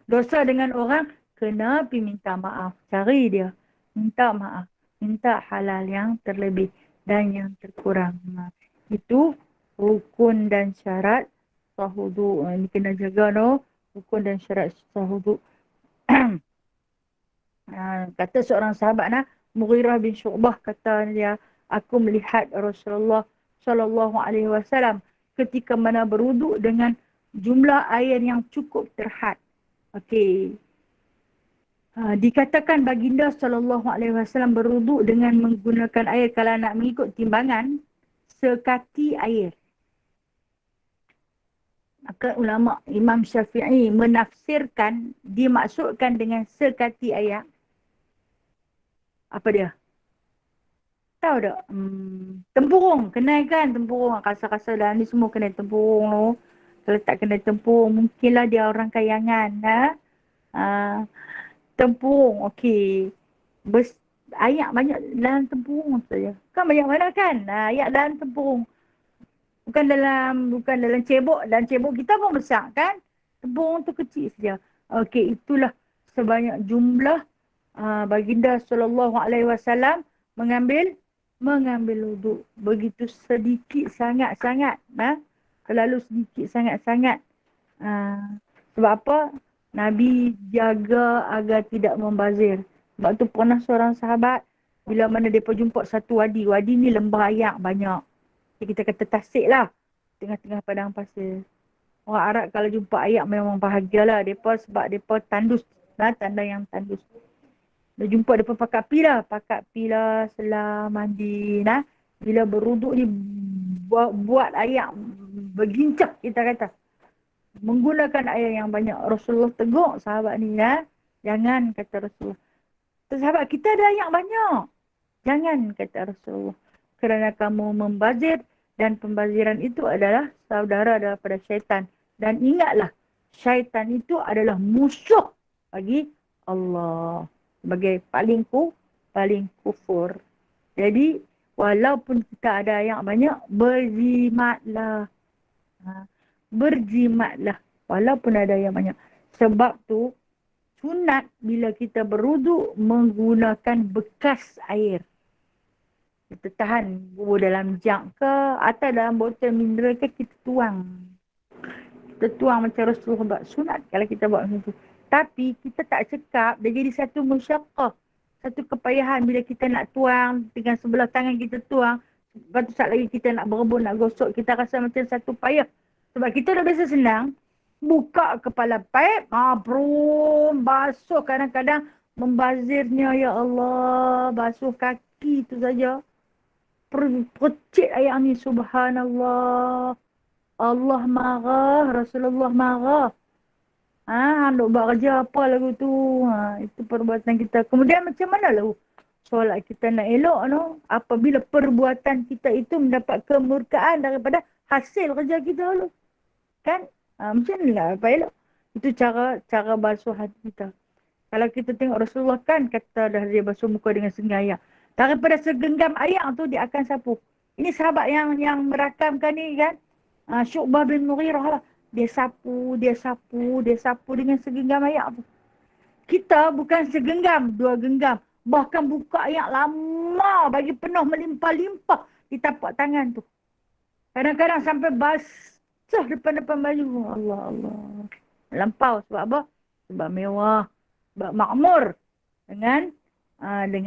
Dosa dengan orang, kena pergi minta maaf. Cari dia. Minta maaf. Minta halal yang terlebih dan yang terkurang. Itu rukun dan syarat sah wuduk. Ini kena jaga rukun dan syarat sah wuduk. Kata seorang sahabat Mughirah bin Syu'bah, kata dia, aku melihat Rasulullah SAW ketika mana berwuduk dengan jumlah air yang cukup terhad. Okey. Dikatakan baginda SAW berwuduk dengan menggunakan air, kalau nak mengikut timbangan, sekati air. Maka ulama Imam Syafi'i menafsirkan, dimaksudkan dengan sekati air. Apa dia? Tahu tak? Tempurung. Kenal kan tempurung? Kasar-kasar dah ni semua kena tempurung tu. Kalau tak kena tempurung, mungkinlah dia orang kayangan. Tempurung. Okey. Ayat banyak dalam tempurung saja. Kan banyak mana kan? Ayat dalam tempurung. Bukan dalam cebok. Dalam cebok kita pun besar kan? Tempurung tu kecil saja. Okey, itulah sebanyak jumlah baginda sallallahu alaihi wasallam mengambil wuduk. Begitu sedikit sangat-sangat. Terlalu sedikit sangat-sangat. Sebab apa? Nabi jaga agar tidak membazir. Sebab tu pernah seorang sahabat, bila mana mereka jumpa satu wadi. Wadi ni lembah ayak banyak. Jadi kita kata tasik lah. Tengah-tengah padang pasir. Orang Arab kalau jumpa ayak memang bahagialah. Mereka sebab mereka tandus. Tanda yang tandus. Dia jumpa mereka pakat pila, selah, mandi. Bila beruduk ni buat ayak bergincah kita kata. Menggunakan air yang banyak. Rasulullah tegur sahabat ni. Jangan, kata Rasulullah. Sahabat kita ada air banyak. Jangan, kata Rasulullah. Kerana kamu membazir. Dan pembaziran itu adalah saudara daripada syaitan. Dan ingatlah, syaitan itu adalah musuh bagi Allah. Sebagai paling kufur. Jadi, walaupun kita ada yang banyak, berjimatlah. Berjimatlah. Walaupun ada yang banyak. Sebab tu, sunat bila kita beruduk menggunakan bekas air. Kita tahan bubur dalam jug ke atau dalam botol mineral ke, kita tuang. Kita tuang macam Rasulullah buat. Sunat kalau kita buat macam tu. Tapi kita tak cekap, dia jadi satu musyaqqah. Satu kepayahan bila kita nak tuang dengan sebelah tangan kita tuang. Lepas tu saat lagi kita nak berebut, nak gosok, kita rasa macam satu payah. Sebab kita dah biasa senang. Buka kepala paip, brum, basuh kadang-kadang membazirnya, ya Allah, basuh kaki tu saja. Percik ayat ni, subhanallah. Allah marah, Rasulullah marah. Nak buat kerja apa lagu tu. Itu perbuatan kita. Kemudian macam mana lagu solat kita nak elok no? Apabila perbuatan kita itu mendapat kemurkaan daripada hasil kerja kita lalu. Kan? Macam ni lah apa elok. Itu cara basuh hati kita. Kalau kita tengok Rasulullah kan kata dah dia basuh muka dengan sengaja. Daripada segenggam air tu dia akan sapu. Ini sahabat yang merakamkan ni kan. Syu'bah bin Mughirah lah. Dia sapu dengan segenggam air tu. Kita bukan segenggam, 2 genggam. Bahkan buka air lama bagi penuh melimpah-limpah di tapak tangan tu. Kadang-kadang sampai basah depan-depan baju. Allah. Lampau sebab apa? Sebab mewah. Sebab makmur. Dengan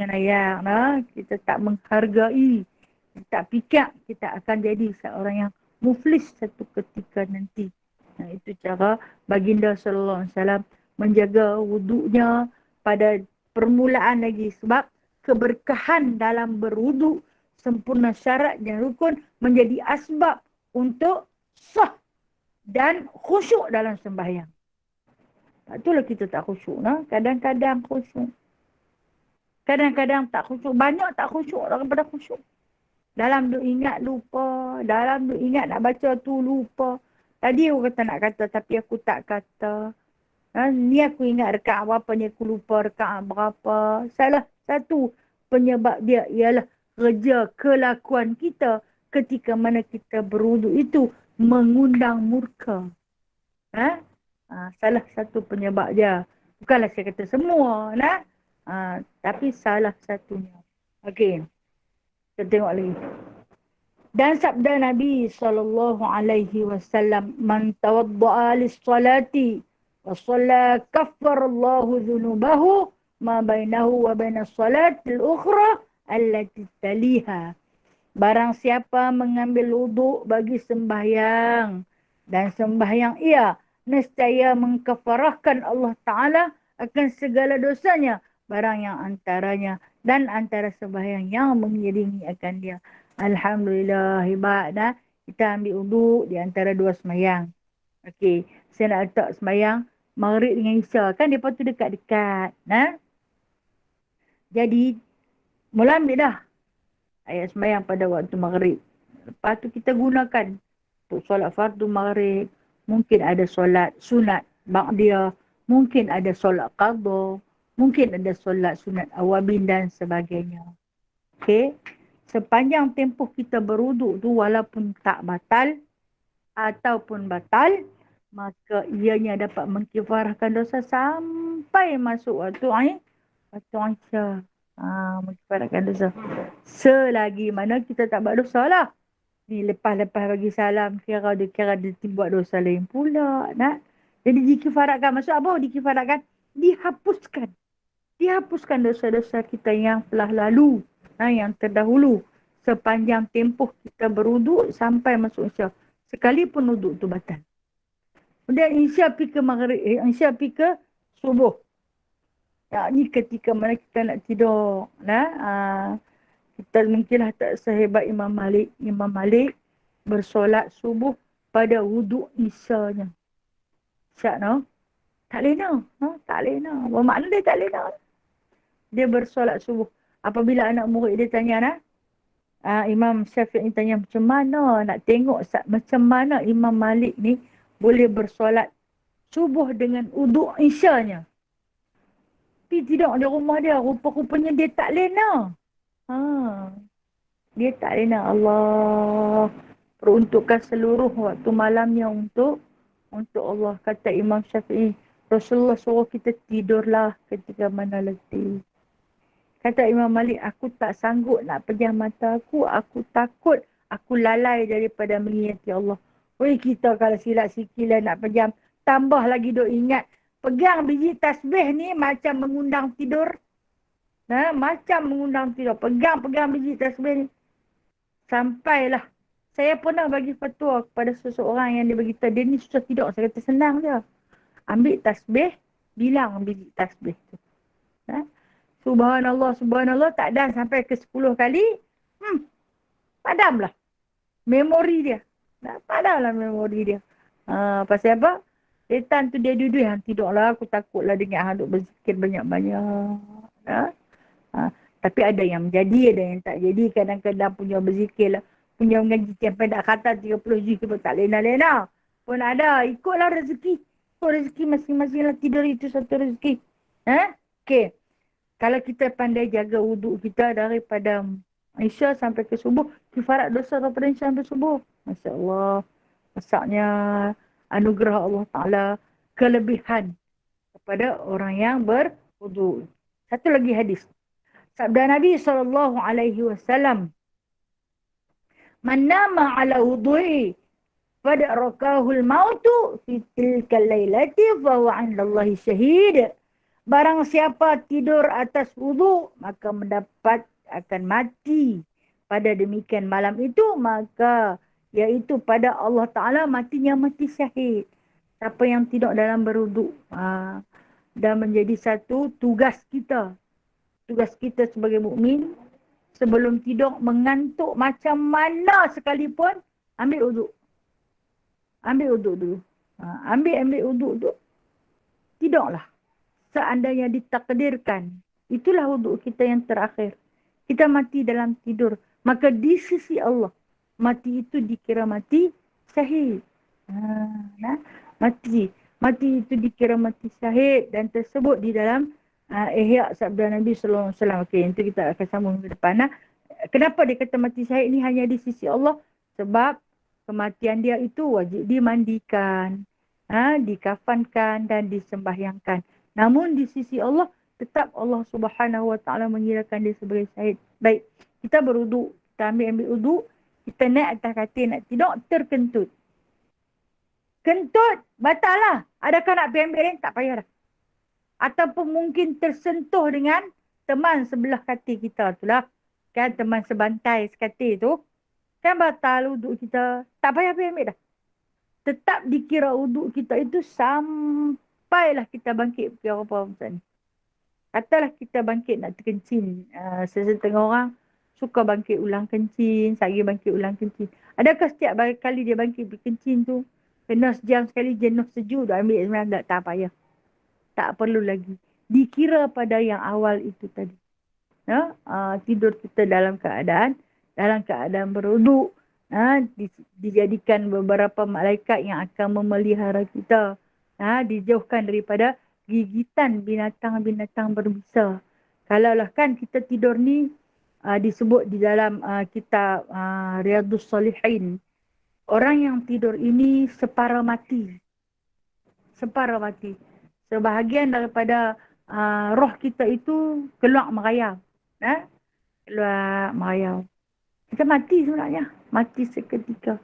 air. Kita tak menghargai. Kita tak fikir kita akan jadi seorang yang muflis satu ketika nanti. Itu cara baginda sallallahu alaihi wasallam menjaga wuduknya pada permulaan lagi. Sebab keberkahan dalam berwuduk, sempurna syarat dan rukun menjadi asbab untuk sah dan khusyuk dalam sembahyang. Itulah kita tak khusyuk. Kadang-kadang khusyuk. Kadang-kadang tak khusyuk. Banyak tak khusyuk daripada khusyuk. Dalam duk ingat lupa. Dalam duk ingat nak baca tu lupa. Tadi aku kata nak kata tapi aku tak kata. Ni aku ingat rakaat berapa ni aku lupa rakaat berapa. Salah satu penyebab dia ialah kerja kelakuan kita ketika mana kita berwuduk itu mengundang murka. Salah satu penyebab dia. Bukanlah saya kata semua. Tapi salah satunya. Okey. Kita tengok lagi. Dan sabda Nabi SAW, man tawadda'a lis-salati wa shalla kaffarallahu dhunubahu ma bainahu wa bainas salati al-ukhra allati taliha. Barang siapa mengambil wuduk bagi sembahyang dan sembahyang ia nescaya mengkafarahkan Allah Ta'ala akan segala dosanya barang yang antaranya dan antara sembahyang yang mengiringi akan dia. Alhamdulillah, hebat dah. Kita ambil wuduk di antara 2 sembahyang. Okey, saya nak letak sembahyang Maghrib dengan Isya. Kan dia patut dekat-dekat. Jadi, mula ambil dah ayat sembahyang pada waktu Maghrib. Lepas tu kita gunakan untuk solat fardu Maghrib. Mungkin ada solat sunat ba'diyah. Mungkin ada solat qadha. Mungkin ada solat sunat awabin dan sebagainya. Okey. Sepanjang tempoh kita berwuduk tu walaupun tak batal ataupun batal, maka ianya dapat mengkifarahkan dosa sampai masuk waktu Aisyah. Mengkifarahkan dosa. Selagi mana kita tak buat dosa lah. Ni lepas-lepas bagi salam, kira dia buat dosa lain pula. Nak? Jadi dikifaratkan. Maksud apa dikifaratkan? Dihapuskan. Dihapuskan dosa-dosa kita yang telah lalu. Yang terdahulu. Sepanjang tempoh kita beruduk sampai masuk Isya. Sekalipun uduk tu batal. Kemudian Isya pergi ke maghrib. Isya pergi ke subuh. Ni ketika mana kita nak tidur. Kita mungkinlah tak sehebat Imam Malik. Imam Malik bersolat subuh pada wuduk Isyanya. Syak no? Tak lena. Tak lena. Bermakna dia tak lena. Dia bersolat subuh. Apabila anak murid dia tanya, Imam Syafi'i tanya macam mana nak tengok macam mana Imam Malik ni boleh bersolat subuh dengan wuduk Isyanya. Tapi tidak di rumah dia. Rupa-rupanya dia tak lena. Dia tak lena. Allah peruntukkan seluruh waktu malamnya untuk Allah. Kata Imam Syafi'i, Rasulullah suruh kita tidurlah ketika mana letih. Kata Imam Malik, aku tak sanggup nak pejam mata aku. Aku takut aku lalai daripada mengingati Allah. Kita kalau silap sikit nak pejam. Tambah lagi duk ingat. Pegang biji tasbih ni macam mengundang tidur. Macam mengundang tidur. Pegang biji tasbih ni. Sampailah. Saya pernah bagi fatwa kepada seseorang yang dia beritahu. Dia ni susah tidur. Saya kata senang je. Ambil tasbih. Bilang biji tasbih tu. Subhanallah, subhanallah. Tak dan sampai ke 10 kali. Padamlah. Memori dia. Padamlah memori dia. Pasal apa? Setan tu dia duduk yang tidurlah. Aku takutlah dengan hang duk berzikir banyak-banyak. Tapi ada yang menjadi, ada yang tak jadi. Kadang-kadang punya berzikir lah. Punya mengaji sampai nak kata 30 juz pun tak lena-lena. Pun ada. Ikutlah rezeki. Ikut rezeki masing-masing lah. Tidur itu satu rezeki. Okey. Kalau kita pandai jaga wuduk kita daripada Isya sampai ke subuh. Kifarat dosa daripada Isya sampai subuh. Masya Allah. Masaknya anugerah Allah Ta'ala kelebihan kepada orang yang berwuduk. Satu lagi hadis. Sabda Nabi SAW. Man nama ala wudu'i fadarokahul mautu fi tilkal laylati fahuwa 'indallahi syahid. Barang siapa tidur atas wuduk maka akan mati pada demikian malam itu, maka iaitu pada Allah Ta'ala matinya mati syahid. Siapa yang tidur dalam berwuduk. Dan menjadi satu tugas kita. Tugas kita sebagai mukmin sebelum tidur mengantuk macam mana sekalipun, ambil wuduk. Ambil wuduk dulu. Ambil wuduk dulu. Tidurlah. Seandainya ditakdirkan. Itulah wuduk kita yang terakhir. Kita mati dalam tidur. Maka di sisi Allah, mati itu dikira mati syahid. Mati itu dikira mati syahid dan tersebut di dalam Ihya sabda Nabi sallallahu alaihi wasallam. Okey, itu kita akan sambung ke depan. Kenapa dia kata mati syahid ni hanya di sisi Allah? Sebab kematian dia itu wajib dimandikan, dikafankan dan disembahyangkan. Namun di sisi Allah tetap Allah Subhanahu wa taala mengirakan dia sebagai syahid. Baik, kita berwuduk, kita ambil wuduk, kita naik atas katil nak tidur, terkentut. Kentut, batal lah. Adakah nak pergi ambil lain? Tak payah dah. Ataupun mungkin tersentuh dengan teman sebelah katil kita tu lah. Kan teman sebantai sekatil tu. Kan batal wuduk kita. Tak payah pergi ambil dah. Tetap dikira wuduk kita itu sampailah kita bangkit pergi apa macam ni. Katalah kita bangkit nak terkencing. Sesetengah orang suka bangkit ulang kencing. Sehari bangkit ulang kencing. Adakah setiap kali dia bangkit pergi kencing tu kena sejam sekali jenuh sejuk dah ambil sebenarnya tak payah. Tak perlu lagi. Dikira pada yang awal itu tadi. Tidur kita dalam keadaan berwuduk. Dijadikan beberapa malaikat yang akan memelihara kita. Dijauhkan daripada gigitan binatang-binatang berbisa. Kalaulah kan kita tidur ni disebut di dalam kitab Riyadhus Salihin. Orang yang tidur ini separa mati. separuh mati. Sebahagian daripada roh kita itu keluar merayau. Keluar merayau. Kita mati sebenarnya. Mati seketika.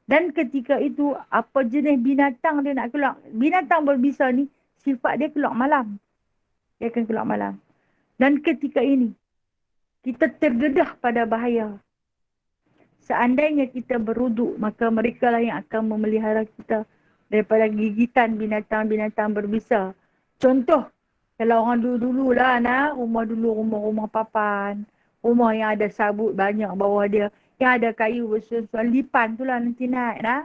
Dan ketika itu, apa jenis binatang dia nak keluar. Binatang berbisa ni, sifat dia keluar malam. Dia akan keluar malam. Dan ketika ini, kita terdedah pada bahaya. Seandainya kita beruduk, maka mereka lah yang akan memelihara kita daripada gigitan binatang-binatang berbisa. Contoh, kalau orang dulu-dulu lah, rumah dulu, rumah-rumah papan. Rumah yang ada sabut banyak bawah dia. Yang ada kayu bersusun. Lipan tu lah nanti naik dah.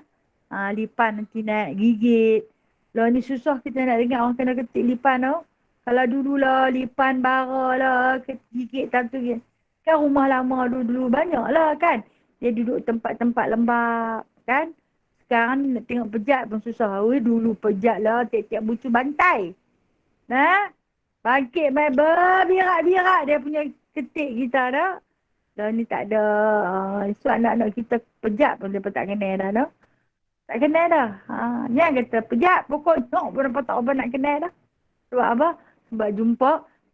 Lipan nanti naik, gigit. Lah ni susah kita nak dengar orang kena ketik lipan tau. Kalau dululah, lipan bara lah, gigit tak tu. Kan rumah lama dulu-dulu banyak lah kan. Dia duduk tempat-tempat lembab kan. Sekarang ni nak tengok pejat pun susah. Dulu pejat lah tiap-tiap bucu bantai. Bangkit main berbirak-birak dia punya ketik kita dah. Dah ni tak ada. So anak-anak kita pejat pun dia tak kenal dah dah. Tak kenal dah. Yang kata pejat pokok nyok pun dapat tak apa nak kenal dah. Sebab apa? Sebab jumpa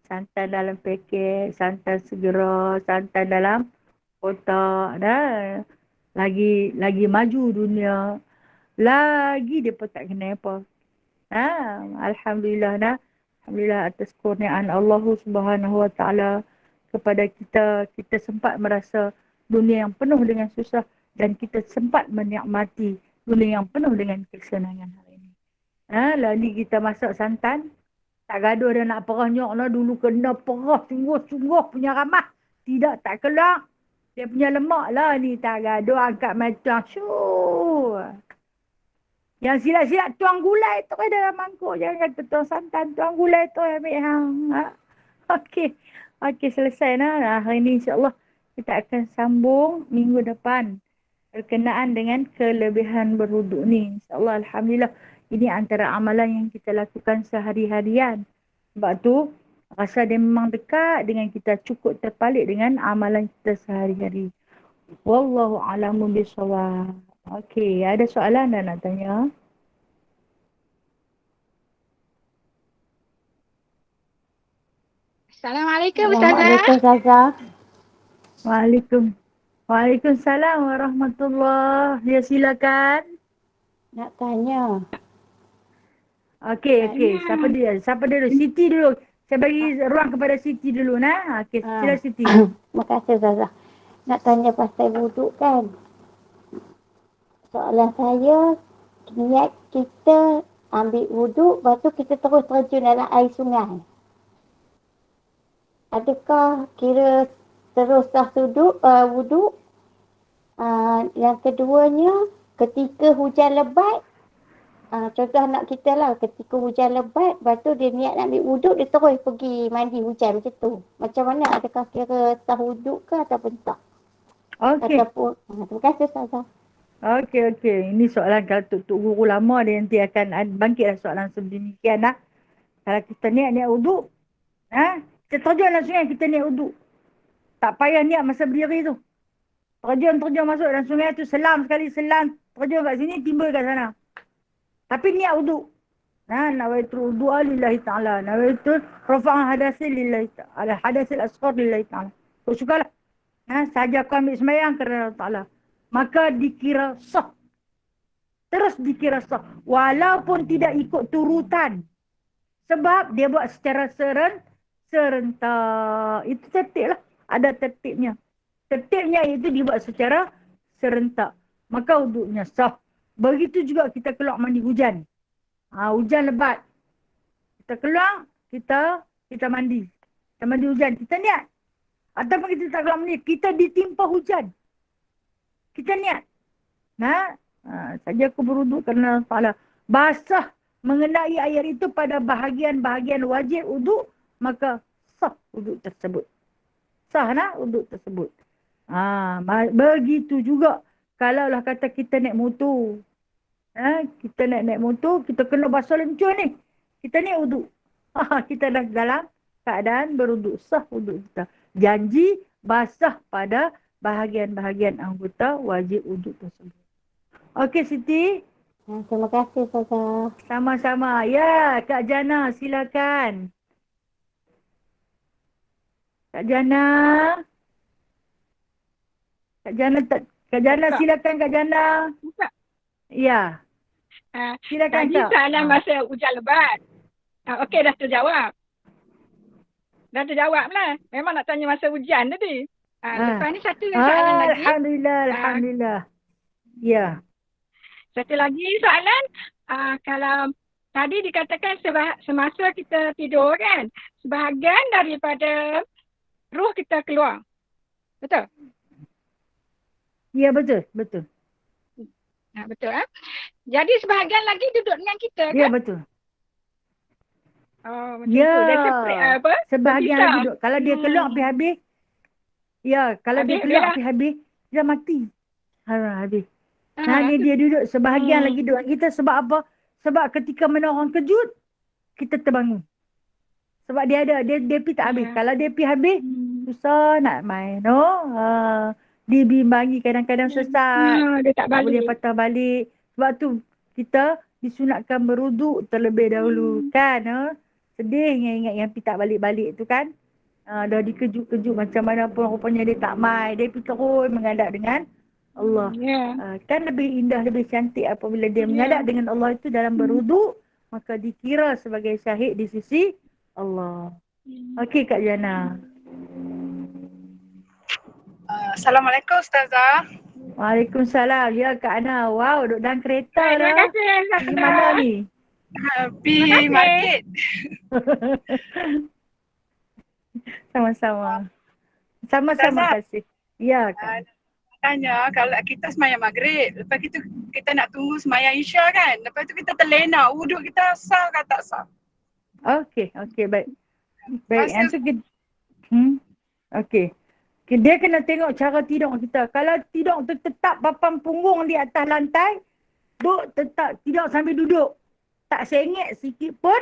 santan dalam paket, santan segera, santan dalam kotak dah. Lagi maju dunia. Lagi dia pun tak kenal apa. Alhamdulillah dah. Alhamdulillah atas kurniaan Allah Subhanahu Wa Taala kepada kita. Kita sempat merasa dunia yang penuh dengan susah dan kita sempat menikmati dunia yang penuh dengan kesenangan hari ini. Lalu kita masak santan. Tak gaduh dia nak perah nyok lah. Dulu kena perah sungguh-sungguh punya ramah. Tidak tak keluar. Dia punya lemak lah ni. Tak gaduh angkat macam syuh. Yang silap-silap tuang gulai tu dalam mangkuk. Jangan kata tuang santan. Tuang gulai tu ambil hang. Okey. Okey selesai lah. Hari ni insyaAllah kita akan sambung minggu depan. Berkenaan dengan kelebihan berwuduk ni. InsyaAllah Alhamdulillah. Ini antara amalan yang kita lakukan sehari-harian. Sebab tu rasa dia memang dekat dengan kita cukup terpalit dengan amalan kita sehari-hari. Wallahu a'lamu bishawab. Okey, ada soalan dah nak tanya? Assalamualaikum Ustazah. Assalamualaikum Ustazah. Waalaikumsalam warahmatullahi. Ya silakan. Nak tanya. Okey. Siapa dia dulu? Siti dulu. Saya bagi ruang kepada Siti dulu nah. Okey, sila Siti. Terima kasih Ustazah. Nak tanya pasal wuduk kan. Soalan saya, niat kita ambil wuduk, lepas tu kita terus terjun dalam air sungai. Adakah kira terus dah wuduk? Yang keduanya, ketika hujan lebat, contoh anak kita lah, ketika hujan lebat, lepas tu dia niat nak ambil wuduk, dia terus pergi mandi hujan macam tu. Macam mana? Adakah kira sah wuduk ke ataupun tak? Okey. Terima kasih Ustazah. Okey. Ini soalan kalau tuk guru lama dia nanti akan bangkitlah soalan sedemikian lah. Kalau kita niat wuduk, kita terjun dalam sungai, kita niat wuduk. Tak payah niat masa berdiri tu. Terjun masuk dalam sungai tu, selam, terjun kat sini, timbul kat sana. Tapi niat wuduk. Nawaitu wudu'a lillahi ta'ala. Nawaitu rafa'an hadasil lillahi ta'ala. Hadasil asghar lillahi ta'ala. Sukalah. Sahaja kau ambil semayang kerana Allah Ta'ala. Maka dikira sah. Terus dikira sah. Walaupun tidak ikut turutan. Sebab dia buat secara serentak. Itu tertib lah. Ada tertibnya. Tertibnya itu dibuat secara serentak. Maka wuduknya sah. Begitu juga kita keluar mandi hujan. Hujan lebat. Kita keluar, kita mandi. Kita mandi hujan. Kita niat. Ataupun kita tak keluar mandi. Kita ditimpa hujan. Kita niat. Saja aku berwuduk kerana Allah Ta'ala. Basah mengenai air itu pada bahagian-bahagian wajib wuduk. Maka sah wuduk tersebut. Wuduk tersebut. Begitu juga. Kalaulah kata kita naik motor. Kita naik motor. Kita kena basah lencur ni. Kita naik wuduk. Kita dah dalam keadaan berwuduk. Sah wuduk kita. Janji basah pada bahagian-bahagian anggota wajib wuduk tersebut. Okey Siti. Terima kasih Ustazah. Sama-sama. Ya, Kak Jana silakan. Kak Jana. Kak Jana Kak Jana Kak, silakan Kak Jana. buka. Ya, silakan Tadi Kak. soalan masa hujan lebat. Okey, dah terjawab. Dah terjawab lah. Memang nak tanya masa hujan tadi. Lepas ni satu soalan lagi. Alhamdulillah, Ah, Alhamdulillah. Ya. Satu lagi soalan. Kalau tadi dikatakan semasa kita tidur kan, sebahagian daripada ruh kita keluar. Betul? Ya, betul, betul. Betul. Jadi sebahagian lagi duduk dengan kita kan? Ya, betul. Oh, macam Ya. tu. Dia separate apa? Sebahagian Berpisah. lagi duduk. Kalau dia keluar habis-habis. Ya, kalau dia Habis, keluar habis habis-habis, dia mati. Habis. lah. Nah, ni Tu. dia duduk sebahagian lagi duduk dengan kita sebab apa? Sebab ketika mana orang kejut, kita terbangun. Sebab dia pergi tak habis. Ya. Kalau dia pergi habis, susah nak main. No? Dibimbangi kadang-kadang sesat. Dia tak Tak boleh balik. patah balik. Sebab tu kita disunatkan beruduk terlebih dahulu. Kan? Sedih ingat yang pergi tak balik-balik tu kan. Dah dikejut-kejut macam mana pun rupanya dia tak main. Dia pergi terus menghadap dengan Allah. Ya. Kan lebih indah, lebih cantik apabila dia menghadap dengan Allah itu dalam beruduk. Maka dikira sebagai syahid di sisi Allah. Okey Kak Jana. Assalamualaikum Ustazah. Waalaikumsalam. Ya Kak Ana. Wow, duduk dalam kereta Terima dah. kasih. Di mana ni? Pergi market. Sama-sama. Sama-sama Ustazah. kasih. Ya Kak. Tanya kalau kita semayang maghrib, lepas itu kita nak tunggu semayang isya kan. Lepas tu kita terlena, wuduk kita sah ke tak sah? Okey, baik. Baik, Masa- yang tu kita okey. Dia kena tengok cara tidur kita. Kalau tidur tetap papan punggung di atas lantai, tetap tidur sambil duduk. Tak sengit sikit pun,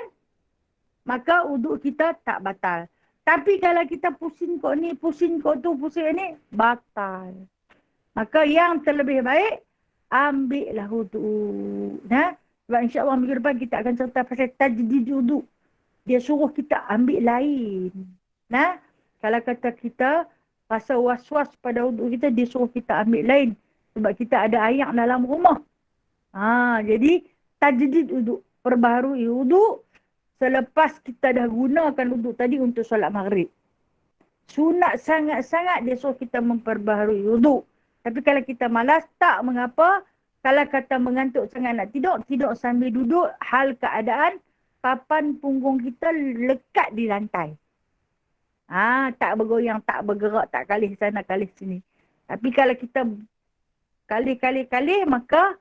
maka uduk kita tak batal. Tapi kalau kita pusing kok ni, pusing kok tu, pusing ni, batal. Maka yang terlebih baik, ambillah uduk. Sebab insyaAllah minggu depan kita akan cerita pasal tajdid uduk. Dia suruh kita ambil lain. Kalau kata kita rasa was-was pada uduk kita, dia suruh kita ambil lain. Sebab kita ada ayak dalam rumah. Jadi tajdid uduk. Perbaharui uduk selepas kita dah gunakan uduk tadi untuk solat maghrib. Sunat sangat-sangat dia suruh kita memperbaharui uduk. Tapi kalau kita malas, tak mengapa. Kalau kata mengantuk sangat nak tidur, tidur sambil duduk, hal keadaan papan punggung kita lekat di lantai. Tak bergoyang, tak bergerak, tak kalih sana, kalih sini. Tapi kalau kita kalih, maka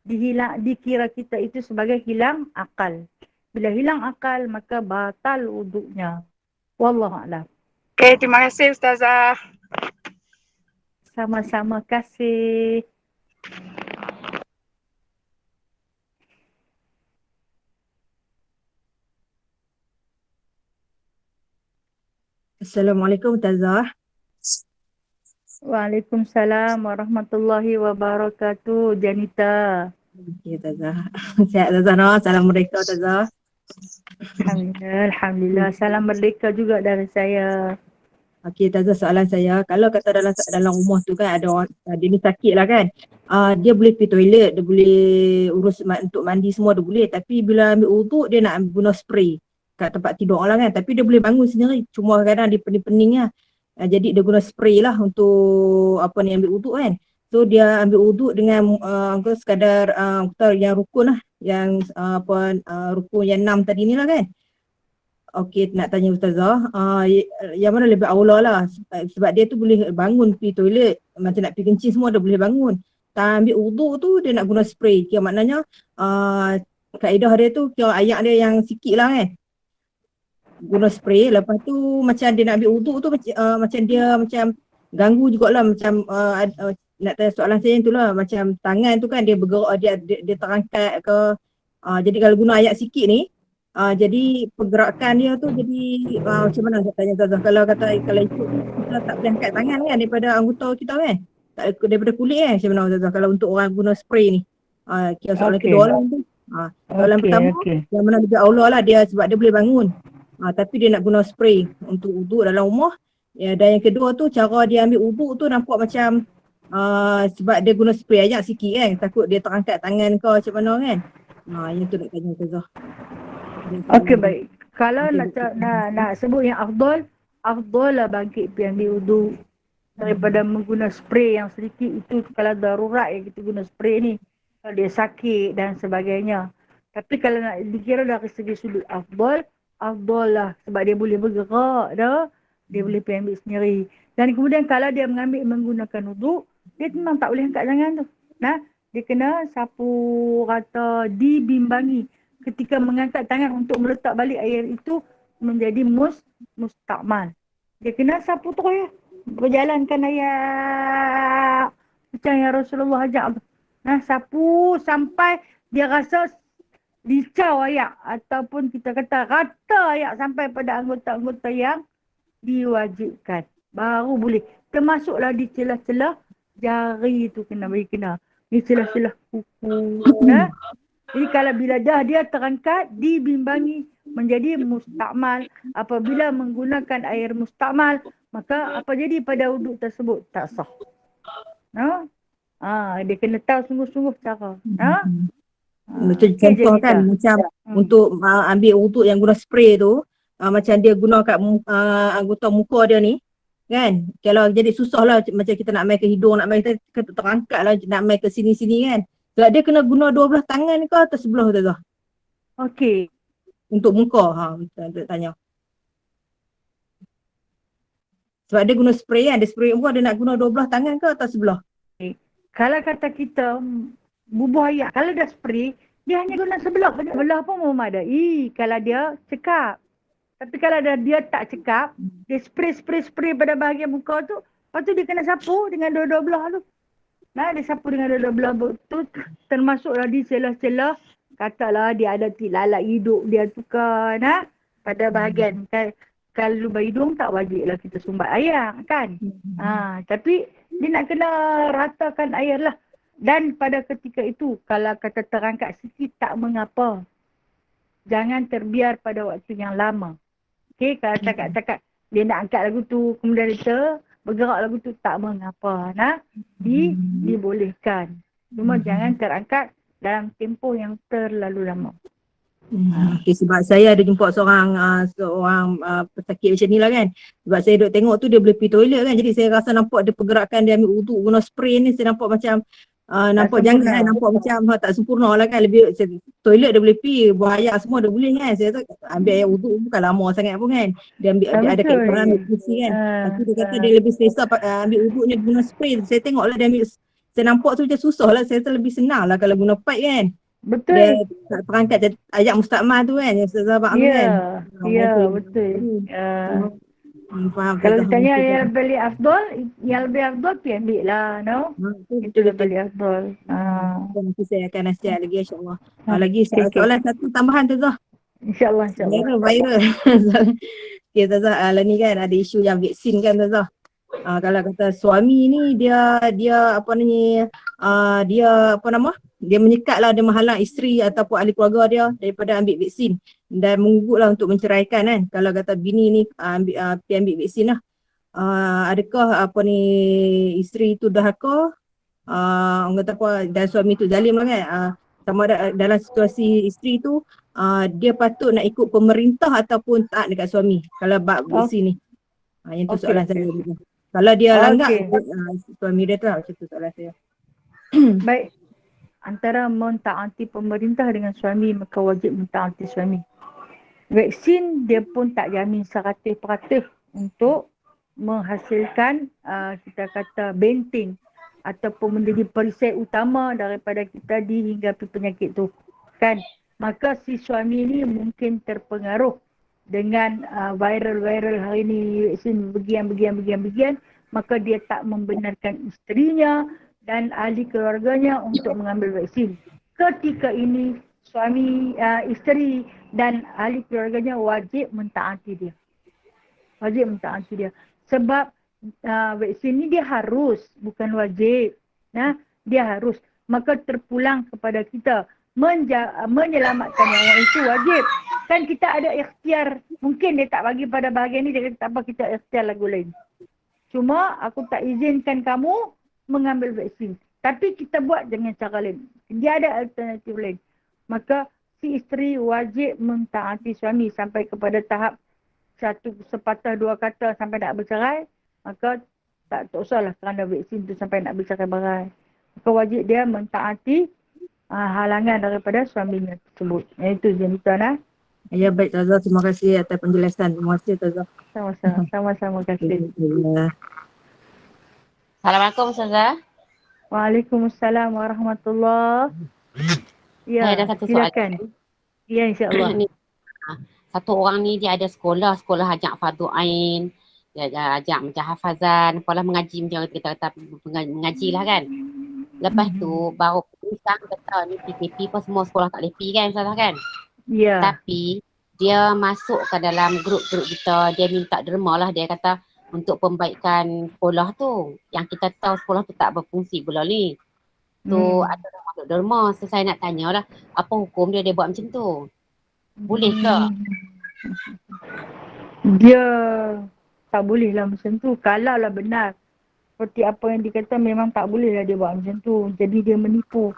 dikira kita itu sebagai hilang akal. Bila hilang akal, maka batal wuduknya. Wallahualam. Okay, terima kasih Ustazah. Sama-sama kasih. Assalamualaikum Ustazah. Waalaikumsalam warahmatullahi wabarakatuh. Janita. Okey Ustazah. Sihat Ustazah no. Salam merdeka Ustazah. Alhamdulillah. Salam merdeka juga dari saya. Okey Ustazah, soalan saya, kalau kata dalam rumah tu kan ada orang dia ni sakit lah kan. Dia boleh pergi toilet, dia boleh urus untuk mandi semua dia boleh, tapi bila ambil uduk dia nak guna spray kat tempat tidur lah kan. Tapi dia boleh bangun sendiri. Cuma kadang dia pening-pening lah. Jadi dia guna spray lah untuk ambil uduk kan. So dia ambil uduk dengan sekadar yang rukun lah. Yang rukun yang 6 tadi ni lah kan. Okey, nak tanya Ustazah, yang mana lebih aula lah. Sebab dia tu boleh bangun pergi toilet. Macam nak pergi kencing semua dia boleh bangun. Tak ambil uduk tu dia nak guna spray. Kira maknanya kaedah dia tu kira ayak dia yang sikit lah kan. Guna spray, lepas tu macam dia nak ambil uduk tu macam dia macam ganggu jugalah macam nak tanya soalan saya tu lah, macam tangan tu kan dia bergerak, dia terangkat ke, jadi kalau guna ayak sikit ni jadi pergerakan dia tu jadi macam mana saya tanya Zazah, kalau ikut kita tak boleh angkat tangan kan daripada anggota kita kan, tak daripada kulit kan, macam mana Zazah kalau untuk orang guna spray ni? Kira soalan Okey. kedua lah tu. Soalan pertama, yang mana dekat Allah lah dia sebab dia boleh bangun. Tapi dia nak guna spray untuk uduk dalam rumah. Dan yang kedua tu cara dia ambil uduk tu nampak macam sebab dia guna spray ajak sikit kan. Takut dia terangkat tangan ke macam mana kan. Yang tu nak tanya Ustazah. Okey, baik. Kalau nak sebut yang afdal lah bangkit pergi ambil uduk daripada mengguna spray yang sedikit. Itu kalau darurat yang kita guna spray ni. Kalau dia sakit dan sebagainya. Tapi kalau nak dikira dari segi sudut afdal lah sebab dia boleh bergerak dah. Dia boleh pergi ambil sendiri. Dan kemudian kalau dia menggunakan uduk, dia memang tak boleh angkat tangan tu. Dia kena sapu rata, dibimbangi. Ketika mengangkat tangan untuk meletak balik air itu menjadi mustakmal. Dia kena sapu terus ya. Berjalankan ayat macam yang Rasulullah ajak tu. Sapu sampai dia rasa licau ayak ataupun kita kata rata ayak sampai pada anggota-anggota yang diwajibkan. Baru boleh. Termasuklah di celah-celah jari tu kena bagi kena. Di celah-celah kuku. Jadi kalau bila dah dia terangkat, dibimbangi menjadi mustakmal. Apabila menggunakan air mustakmal, maka apa jadi pada uduk tersebut? Tak sah. Dia kena tahu sungguh-sungguh cara. Macam contoh kan, macam untuk ambil uduk yang guna spray tu, macam dia guna kat anggota muka dia ni, kan? Kalau jadi susah lah macam kita nak main ke hidung, nak main kita terangkat lah, nak main ke sini-sini kan. Sebab dia kena guna 12 tangan ke atau sebelah tu? Okey. Untuk muka, kita tanya. Sebab dia guna spray kan, dia spray muka, dia nak guna 12 tangan ke atau sebelah? Kalau kata kita bubuh ayak, kalau dah spray, dia hanya guna sebelah. Sebelah pun memadai kalau dia cekap. Tapi kalau dia tak cekap, dia spray pada bahagian muka tu, lepas tu dia kena sapu dengan dua-dua belah tu. Dia sapu dengan dua-dua belah tu, termasuklah di celah-celah, katalah dia ada lalat hidung dia tukar, pada bahagian. Kalau lubang hidung tak wajib lah kita sumbat air kan. Tapi dia nak kena ratakan air lah. Dan pada ketika itu, kalau kata terangkat sikit tak mengapa. Jangan terbiar pada waktu yang lama. Okey, kalau cakap-cakap dia nak angkat lagu tu, kemudian dia bergerak lagu tu, tak mengapa. Dibolehkan. Cuma jangan terangkat dalam tempoh yang terlalu lama. Okay, sebab saya ada jumpa seorang pesakit macam ni lah kan. Sebab saya duduk tengok tu dia boleh pergi toilet kan. Jadi saya rasa nampak dia pergerakan dia ambil uduk guna spray ni, saya nampak macam nampak janggal kan, nampak macam tak sempurna lah kan. Lebih toilet dia boleh pergi, buah ayak semua dia boleh kan. Saya tu ambil air uduk bukan lama sangat pun kan. Dia ambil ada kat orang ambil kursi kan. Tapi dia kata dia lebih selesa ambil uduknya guna spray. Saya tengok lah dia ambil, saya nampak tu macam susah lah. Saya tu lebih senang lah kalau guna pipe kan. Betul. Dia tak terangkat ayat mustakmal tu kan, yang Ustazah abang tu kan. Ya, betul. Faham. Kalau ditanya yang lebih afdal pergi ambil lah, itu lebih afdal. Nanti saya akan nasihat lagi insyaAllah. Lagi soalan satu tambahan tu Zah. InsyaAllah. Viral. Okay Zah, lah ni kan ada isu yang vaksin kan Zah. Kalau kata suami ni dia menyekat lah, dia menghalang isteri ataupun ahli keluarga dia daripada ambil vaksin dan menggugutlah untuk menceraikan kan. Kalau kata bini ni pergi ambil vaksin lah, adakah isteri tu dahaka, orang kata apa, dan suami tu zalim lah kan. Sama ada dalam situasi isteri tu dia patut nak ikut pemerintah ataupun taat dekat suami kalau bab vaksin ni. Yang tu soalan saya. Kalau dia langgar, suami dia tu lah, macam tu soalan saya. Baik. Antara mentaati pemerintah dengan suami, maka wajib mentaati suami. Vaksin dia pun tak jamin 100% untuk menghasilkan kita kata benteng ataupun menjadi perisai utama daripada kita dihinggapi penyakit tu kan. Maka si suami ni mungkin terpengaruh dengan viral hari ni vaksin bagian, maka dia tak membenarkan isterinya dan ahli keluarganya untuk mengambil vaksin. Ketika ini suami, isteri dan ahli keluarganya wajib mentaati dia. Sebab vaksin ni dia harus, bukan wajib. Dia harus. maka terpulang kepada kita. Menyelamatkan nyawa itu wajib. Kan kita ada ikhtiar. Mungkin dia tak bagi pada bahagian ni, dia kata tak apa, kita ikhtiar lagu lain. Cuma aku tak izinkan kamu mengambil vaksin. Tapi kita buat dengan cara lain. Dia ada alternatif lain. Maka si isteri wajib mentaati suami sampai kepada tahap satu sepatah dua kata sampai nak bercerai. Maka tak usahlah kerana vaksin tu sampai nak bercerai-berai. Maka wajib dia mentaati halangan daripada suaminya tersebut. Itu je tuan. Ya baik Ustazah, terima kasih atas penjelasan. Terima kasih Ustazah. Sama-sama kasih. Assalamualaikum Ustazah. Waalaikumsalam warahmatullahi. Ya, Saya ada satu soalan. silakan. Ya, insya-Allah. Satu orang ni dia ada sekolah ajak fardu ain, dia ajak macam hafazan, apalah mengaji macam kita kata mengaji lah kan. Lepas tu baru sekarang kata ni PKP pun semua sekolah tak boleh pergi kan Ustazah kan? Ya. Tapi dia masuk ke dalam grup-grup kita, dia minta derma lah, dia kata untuk pembaikan sekolah tu. Yang kita tahu sekolah tu tak berfungsi pula ni. Tu ada orang masuk derma. So saya nak tanya lah, apa hukum dia buat macam tu? Boleh ke? Dia tak boleh lah macam tu. Kalau lah benar seperti apa yang dikata, memang tak boleh lah dia buat macam tu. Jadi dia menipu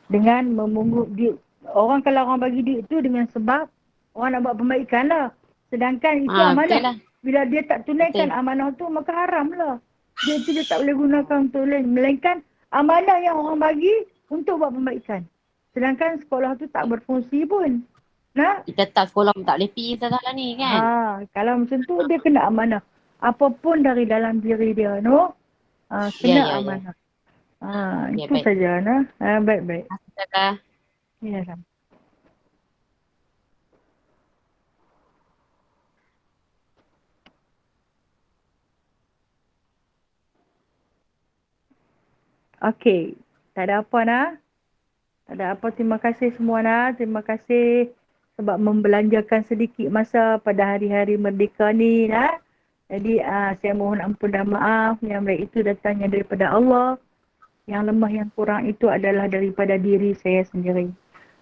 dengan memungut duit. Orang kalau orang bagi duit tu dengan sebab orang nak buat pembaikan lah. Sedangkan itu amanah. Lah. Bila dia tak tunaikan amanah tu, maka haram lah. Dia tak boleh gunakan untuk lain. Melainkan amanah yang orang bagi untuk buat pembaikan. Sedangkan sekolah tu tak berfungsi pun. Nah? Kita tahu sekolah pun tak boleh pergi Ustazah lah ni kan? Kalau macam tu dia kena amanah. Apapun dari dalam diri dia, no? Kena amanah. Itu baik. saja, no? Baik-baik. Ustazah. Ya, sama. Okey. Tak ada apa, nak? Tak ada apa. Terima kasih semua, nak. Terima kasih sebab membelanjakan sedikit masa pada hari-hari merdeka ni, nak. Jadi saya mohon ampun dan maaf. Yang baik itu datangnya daripada Allah. Yang lemah, yang kurang itu adalah daripada diri saya sendiri.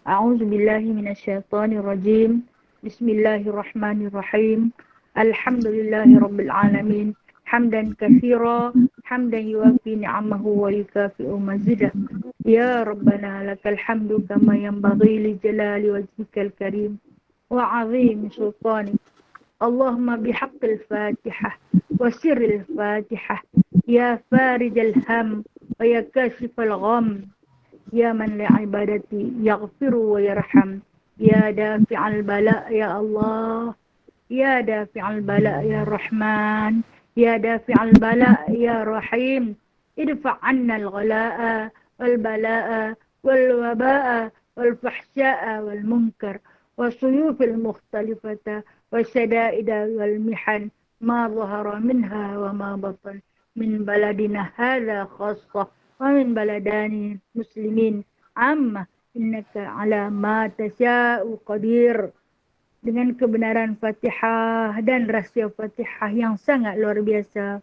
A'udzubillahi minasyaitonirrajim. Bismillahirrahmanirrahim. Alhamdulillahirabbil alamin. Hamdan katsira, hamdan yuwafi ni'amahu wa yukafi'u mazidah. Ya Rabbana lakal hamdu kama yanbaghi li jalali wajhikal karim wa 'azimi sultanik. Allahumma bihaqqil Fatihah wa sirril Fatihah, ya farijal ham wa ya kashifal gham, ya man li'ibadati yaghfiru wa yarham, ya dafi'al bala ya Allah, ya dafi'al bala ya Rahman, ya dafi'al bala ya Rahim, idfa' 'anna al-ghalaa wal balaa wal wabaa wal fahsyaa wal munkar والسيوف المختلفة والشدائد والمحن ما ظهر منها وما بطن من بلدنا هذا خاصة ومن بلدان مسلمين عامة إنك على ما تشاء قدير. Dengan kebenaran Fatihah dan rahsia Fatihah yang sangat luar biasa,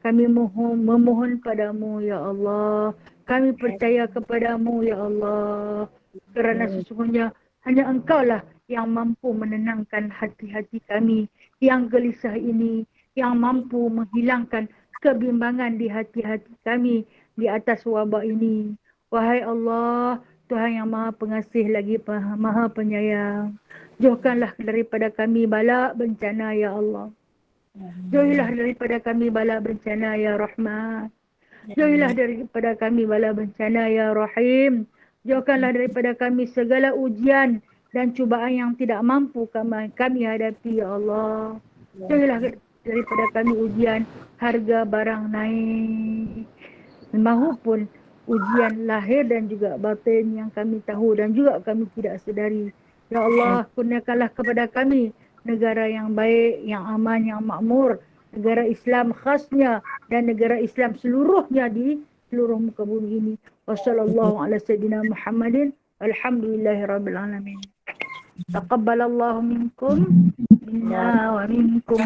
kami memohon padamu ya Allah. Kami percaya kepadamu ya Allah. Kerana sesungguhnya hanya Engkaulah yang mampu menenangkan hati-hati kami yang gelisah ini, yang mampu menghilangkan kebimbangan di hati-hati kami di atas wabak ini. Wahai Allah, Tuhan yang Maha Pengasih lagi Maha Penyayang, jauhkanlah daripada kami bala bencana ya Allah. Jauhilah daripada kami bala bencana ya Rahman. Jauhilah daripada kami bala bencana ya Rahim. Jauhkanlah daripada kami segala ujian dan cubaan yang tidak mampu kami hadapi ya Allah. Jauhilah daripada kami ujian harga barang naik, maupun ujian lahir dan juga batin yang kami tahu dan juga kami tidak sedari. Ya Allah, kurniakanlah kepada kami negara yang baik, yang aman, yang makmur, negara Islam khasnya dan negara Islam seluruhnya di seluruh muka bumi ini. Wassallallahu ala sayyidina Muhammadin walhamdulillahirabbil alamin. Taqabbalallahu minkum minna wa minkum.